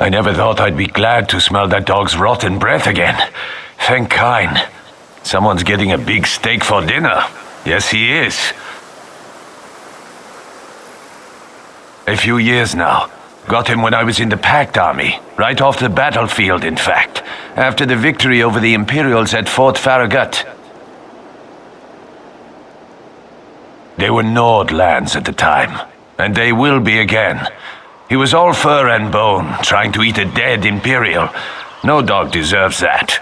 I never thought I'd be glad to smell that dog's rotten breath again. Thank Kine. Someone's getting a big steak for dinner. Yes, he is. A few years now. Got him when I was in the Pact Army. Right off the battlefield, in fact. After the victory over the Imperials at Fort Farragut. They were Nord lands at the time. And they will be again. He was all fur and bone, trying to eat a dead Imperial. No dog deserves that.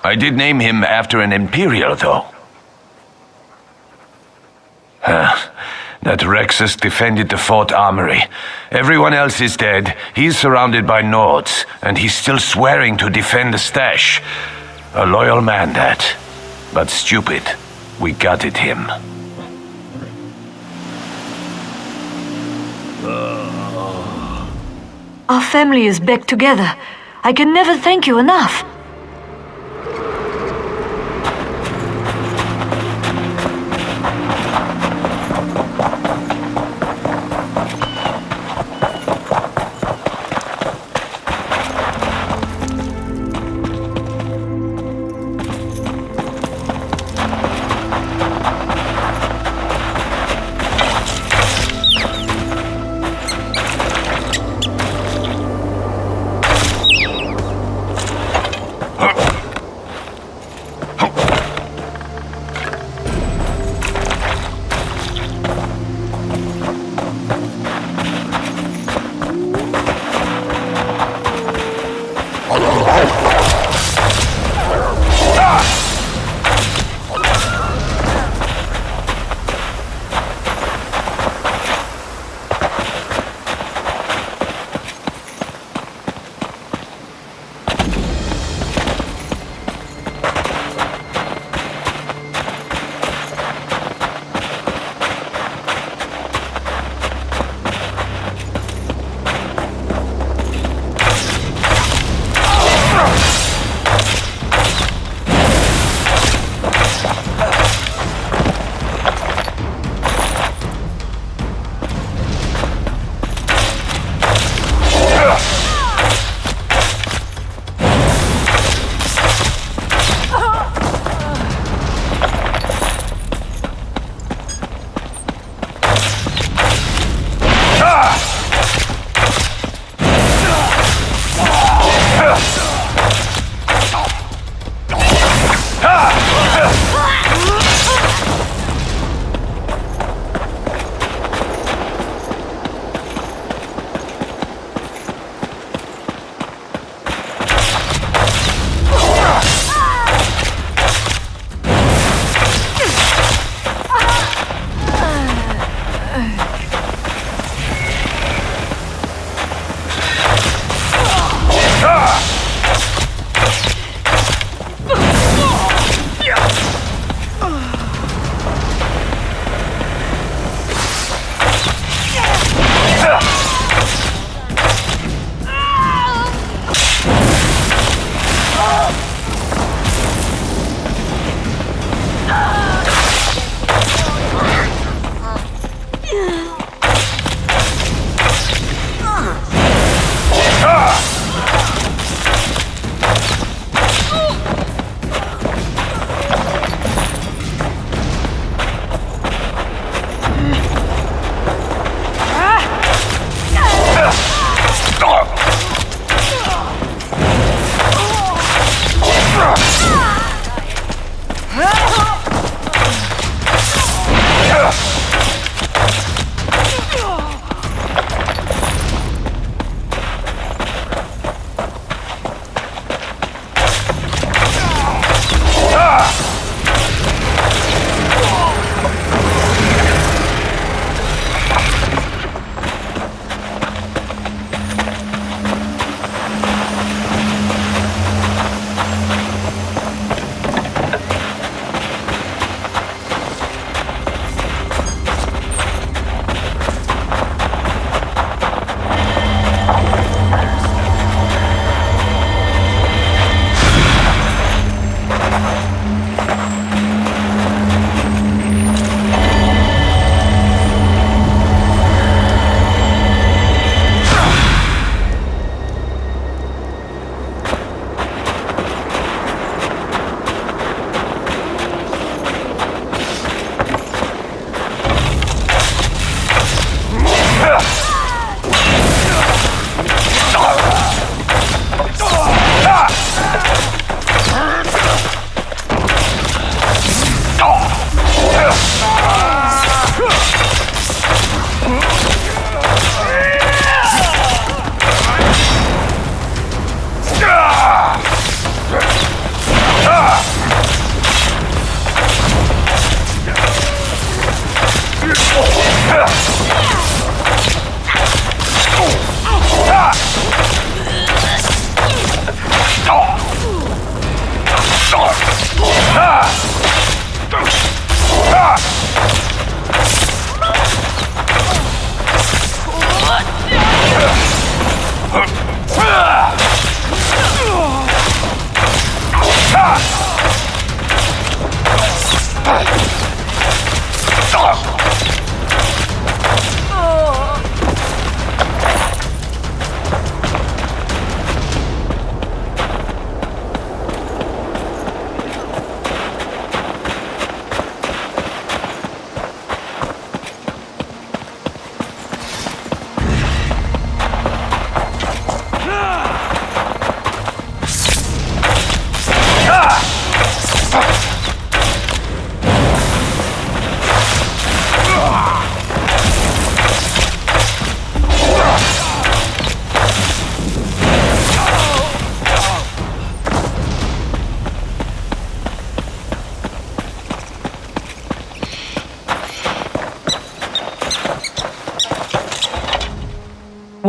I did name him after an Imperial, though. That Rexus defended the fort armory. Everyone else is dead. He's surrounded by Nords, and he's still swearing to defend the stash. A loyal man, that. But stupid. We gutted him. Our family is back together. I can never thank you enough.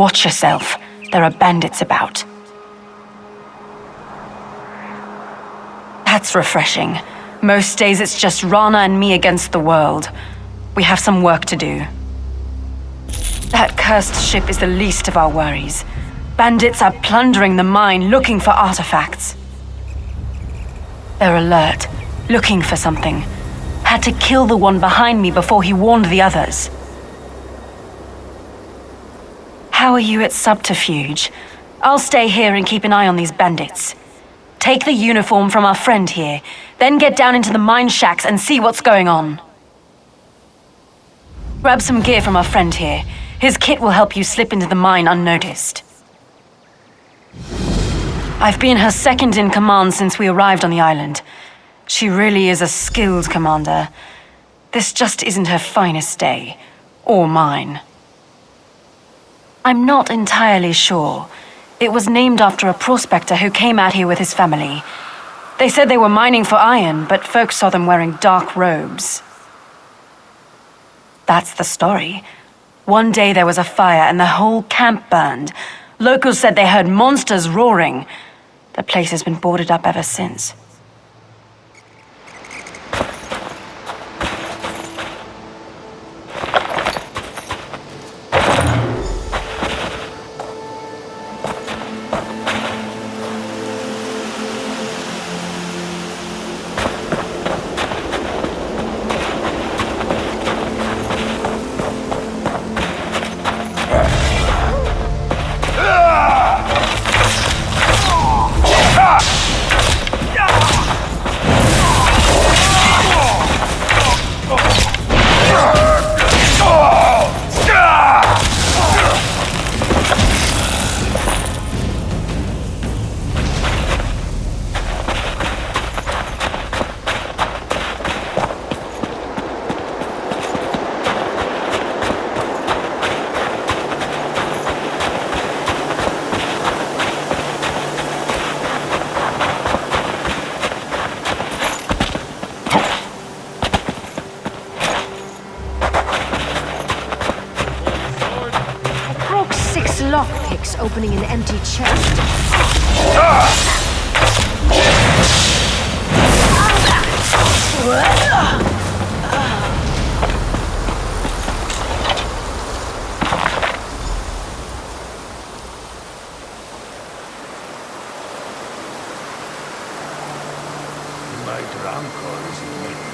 Watch yourself. There are bandits about. That's refreshing. Most days it's just Rana and me against the world. We have some work to do. That cursed ship is the least of our worries. Bandits are plundering the mine, looking for artifacts. They're alert, looking for something. Had to kill the one behind me before he warned the others. How are you at subterfuge? I'll stay here and keep an eye on these bandits. Take the uniform from our friend here, then get down into the mine shacks and see what's going on. Grab some gear from our friend here. His kit will help you slip into the mine unnoticed. I've been her second in command since we arrived on the island. She really is a skilled commander. This just isn't her finest day. Or mine. I'm not entirely sure. It was named after a prospector who came out here with his family. They said they were mining for iron, but folks saw them wearing dark robes. That's the story. One day there was a fire and the whole camp burned. Locals said they heard monsters roaring. The place has been boarded up ever since. Lockpicks opening an empty chest. My drunkard is in.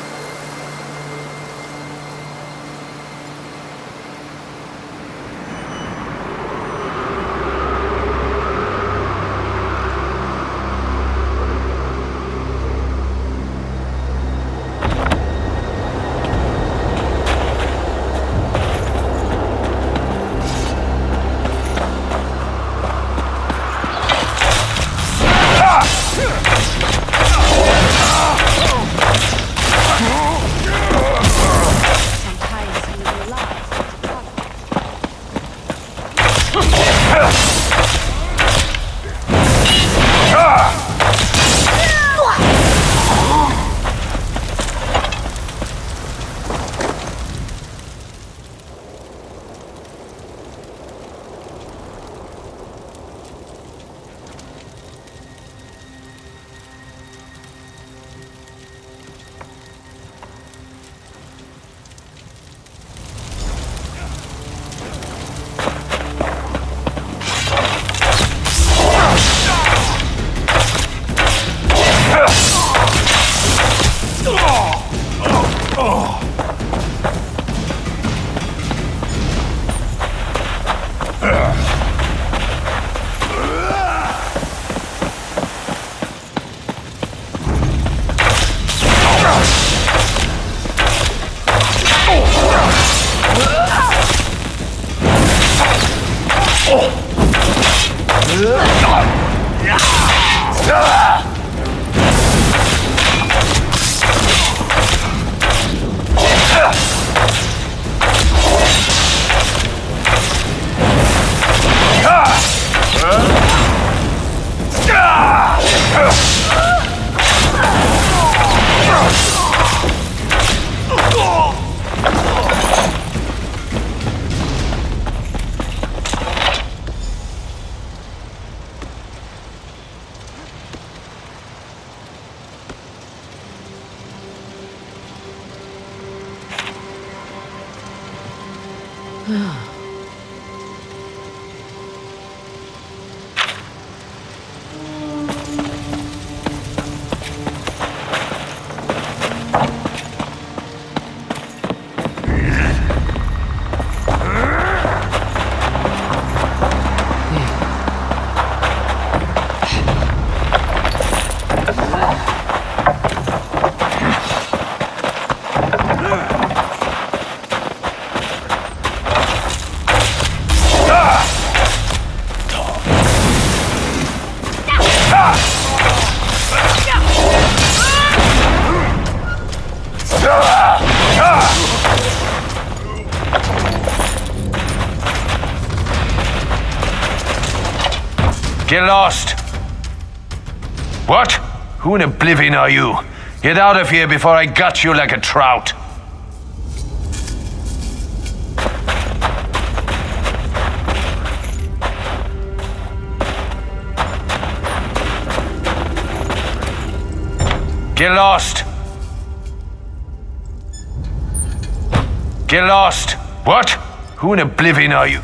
Get lost! What? Who in oblivion are you? Get out of here before I gut you like a trout! Get lost! Get lost! What? Who in oblivion are you?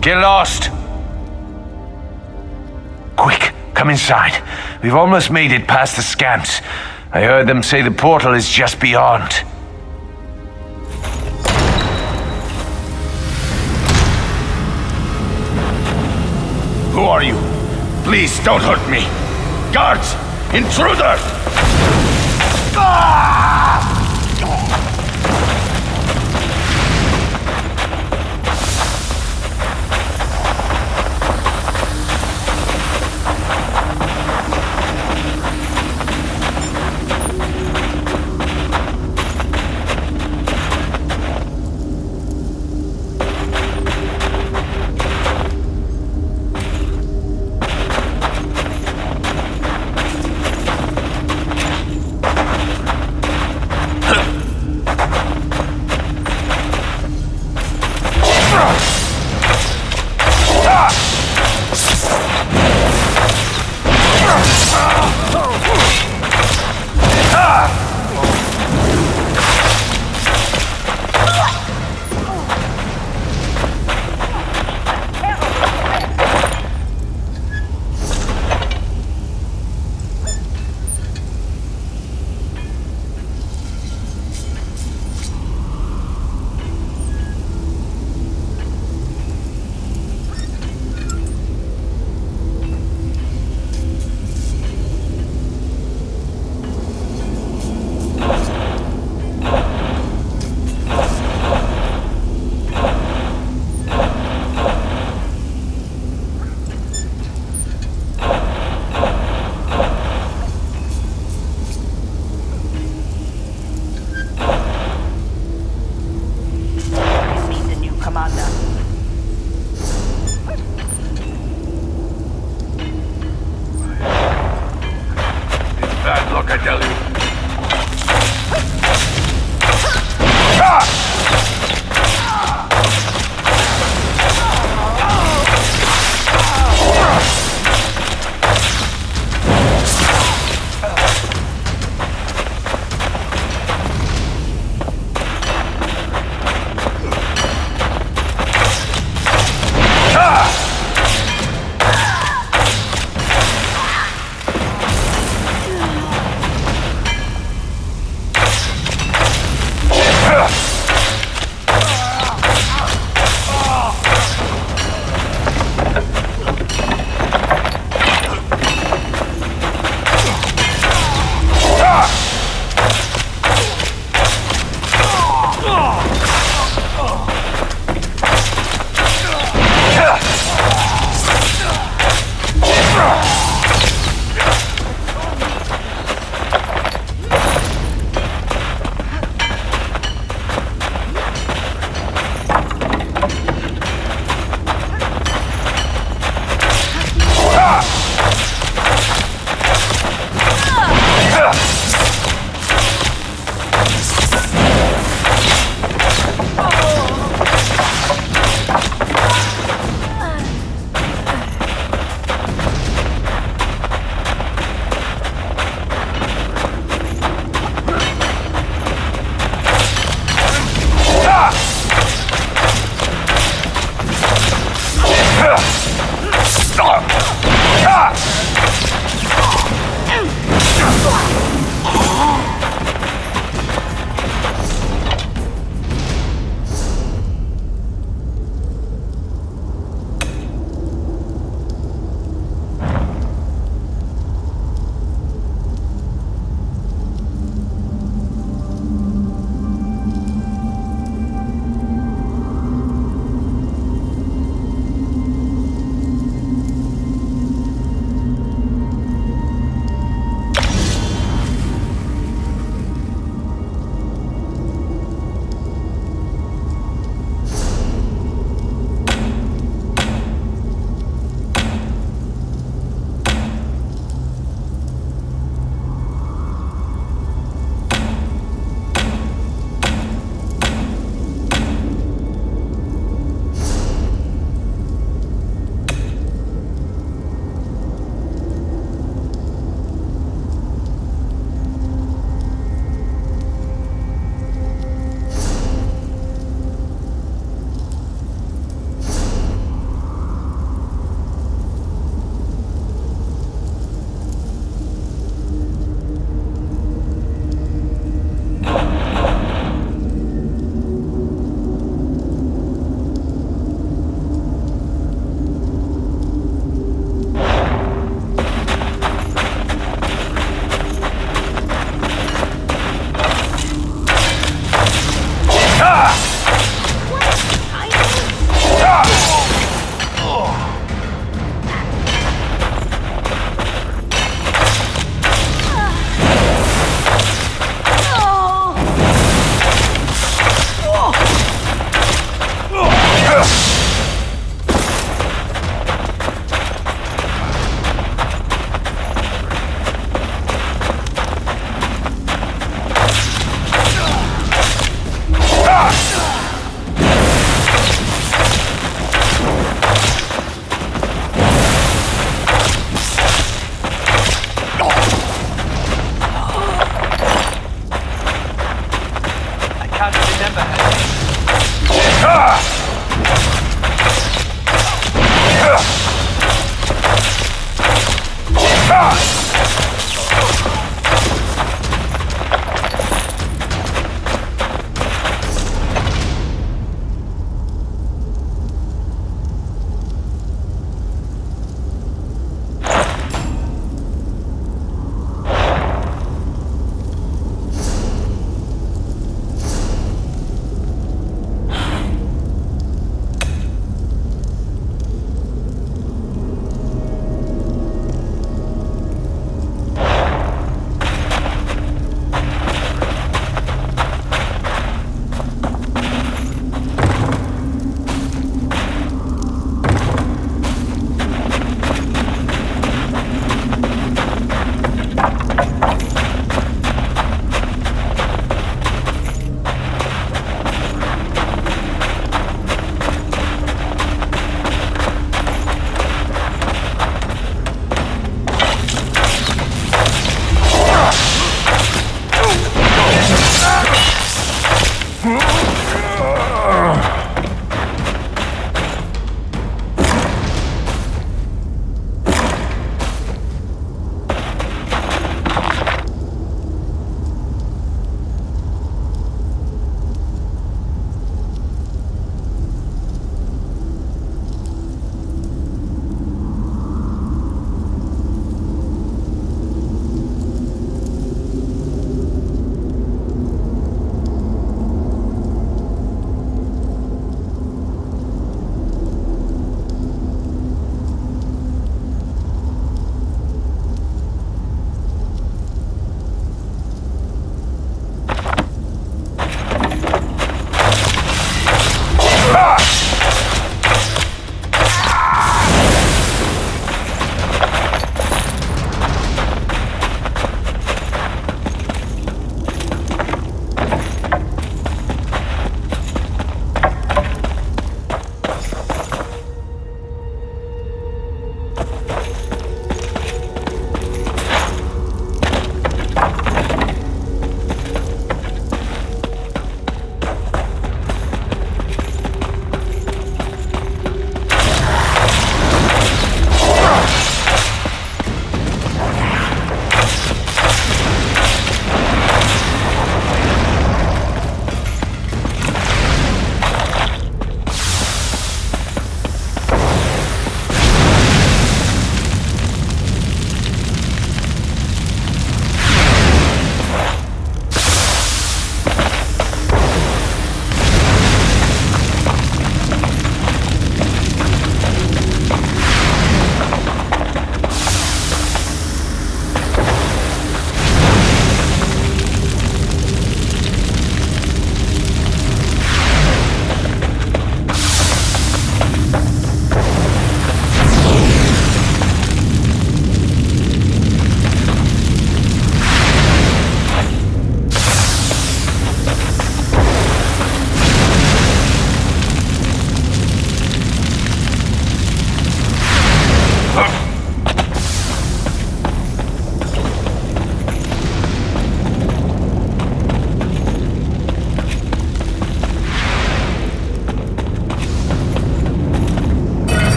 Get lost! Quick, come inside. We've almost made it past the scamps. I heard them say the portal is just beyond. Who are you? Please don't hurt me. Guards! Intruder!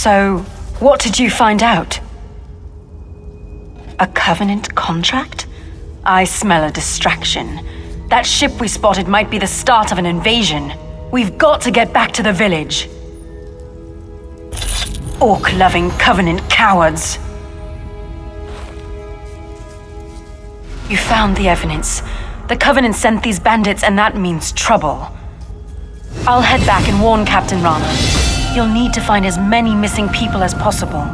So, what did you find out? A Covenant contract? I smell a distraction. That ship we spotted might be the start of an invasion. We've got to get back to the village. Orc-loving Covenant cowards. You found the evidence. The Covenant sent these bandits, and that means trouble. I'll head back and warn Captain Rana. You'll need to find as many missing people as possible.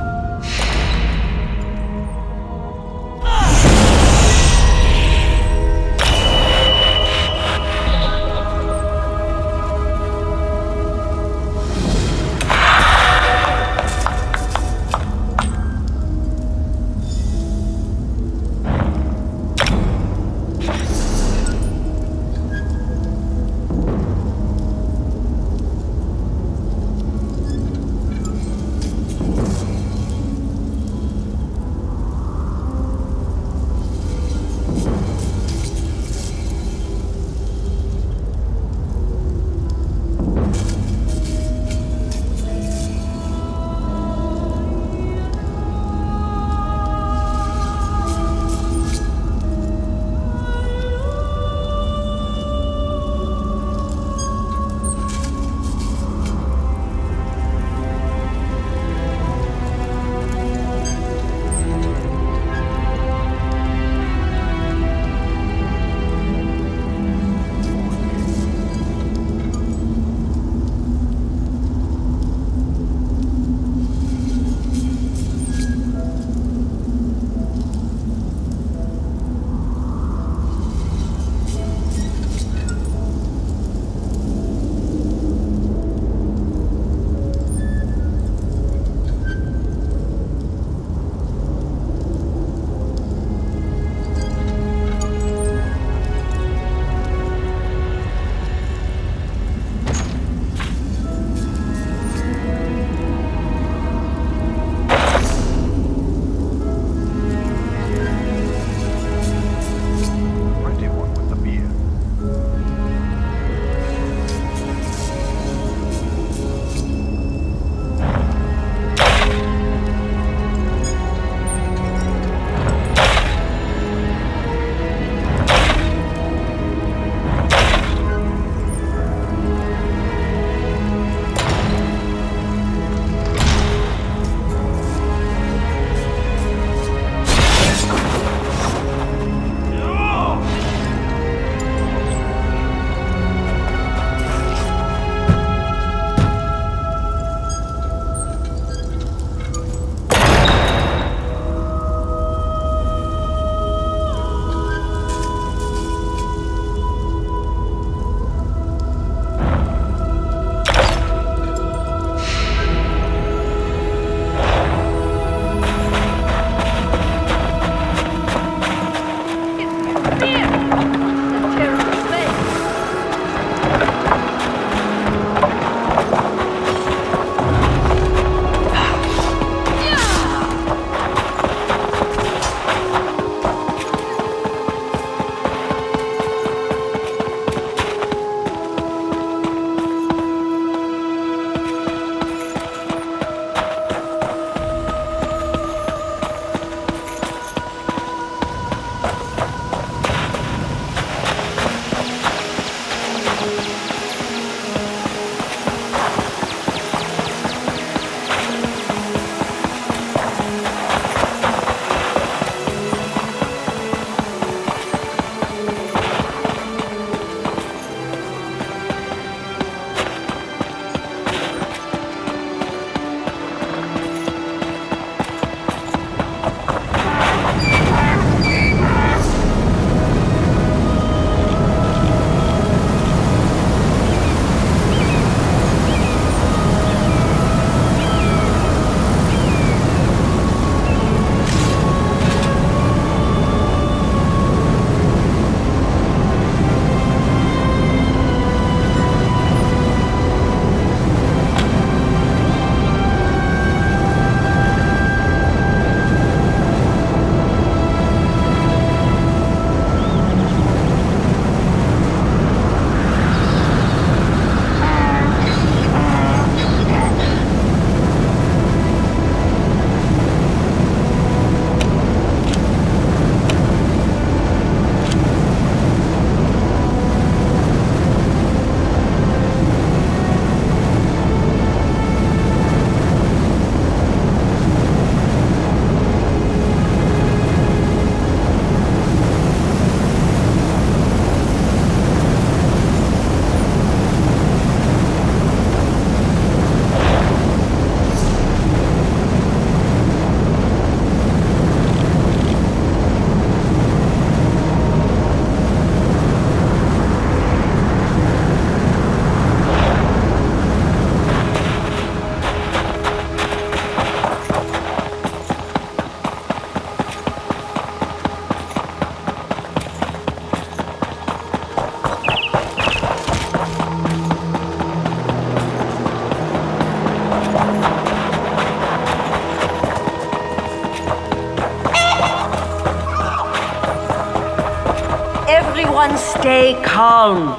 Everyone stay calm.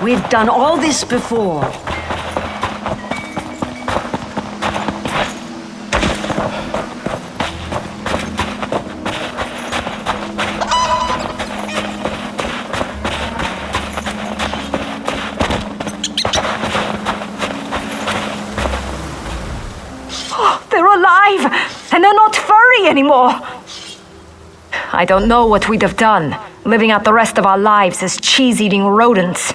We've done all this before. They're alive, and they're not furry anymore. I don't know what we'd have done, living out the rest of our lives as cheese-eating rodents.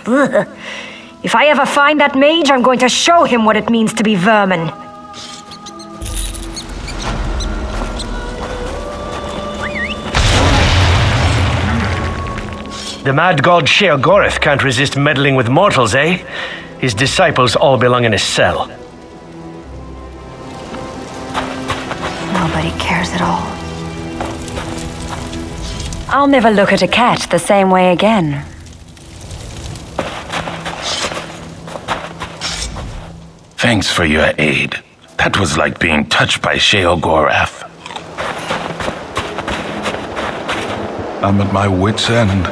If I ever find that mage, I'm going to show him what it means to be vermin. The mad god Sheogorath can't resist meddling with mortals, eh? His disciples all belong in his cell. Nobody cares at all. I'll never look at a cat the same way again. Thanks for your aid. That was like being touched by Sheogorath. I'm at my wit's end.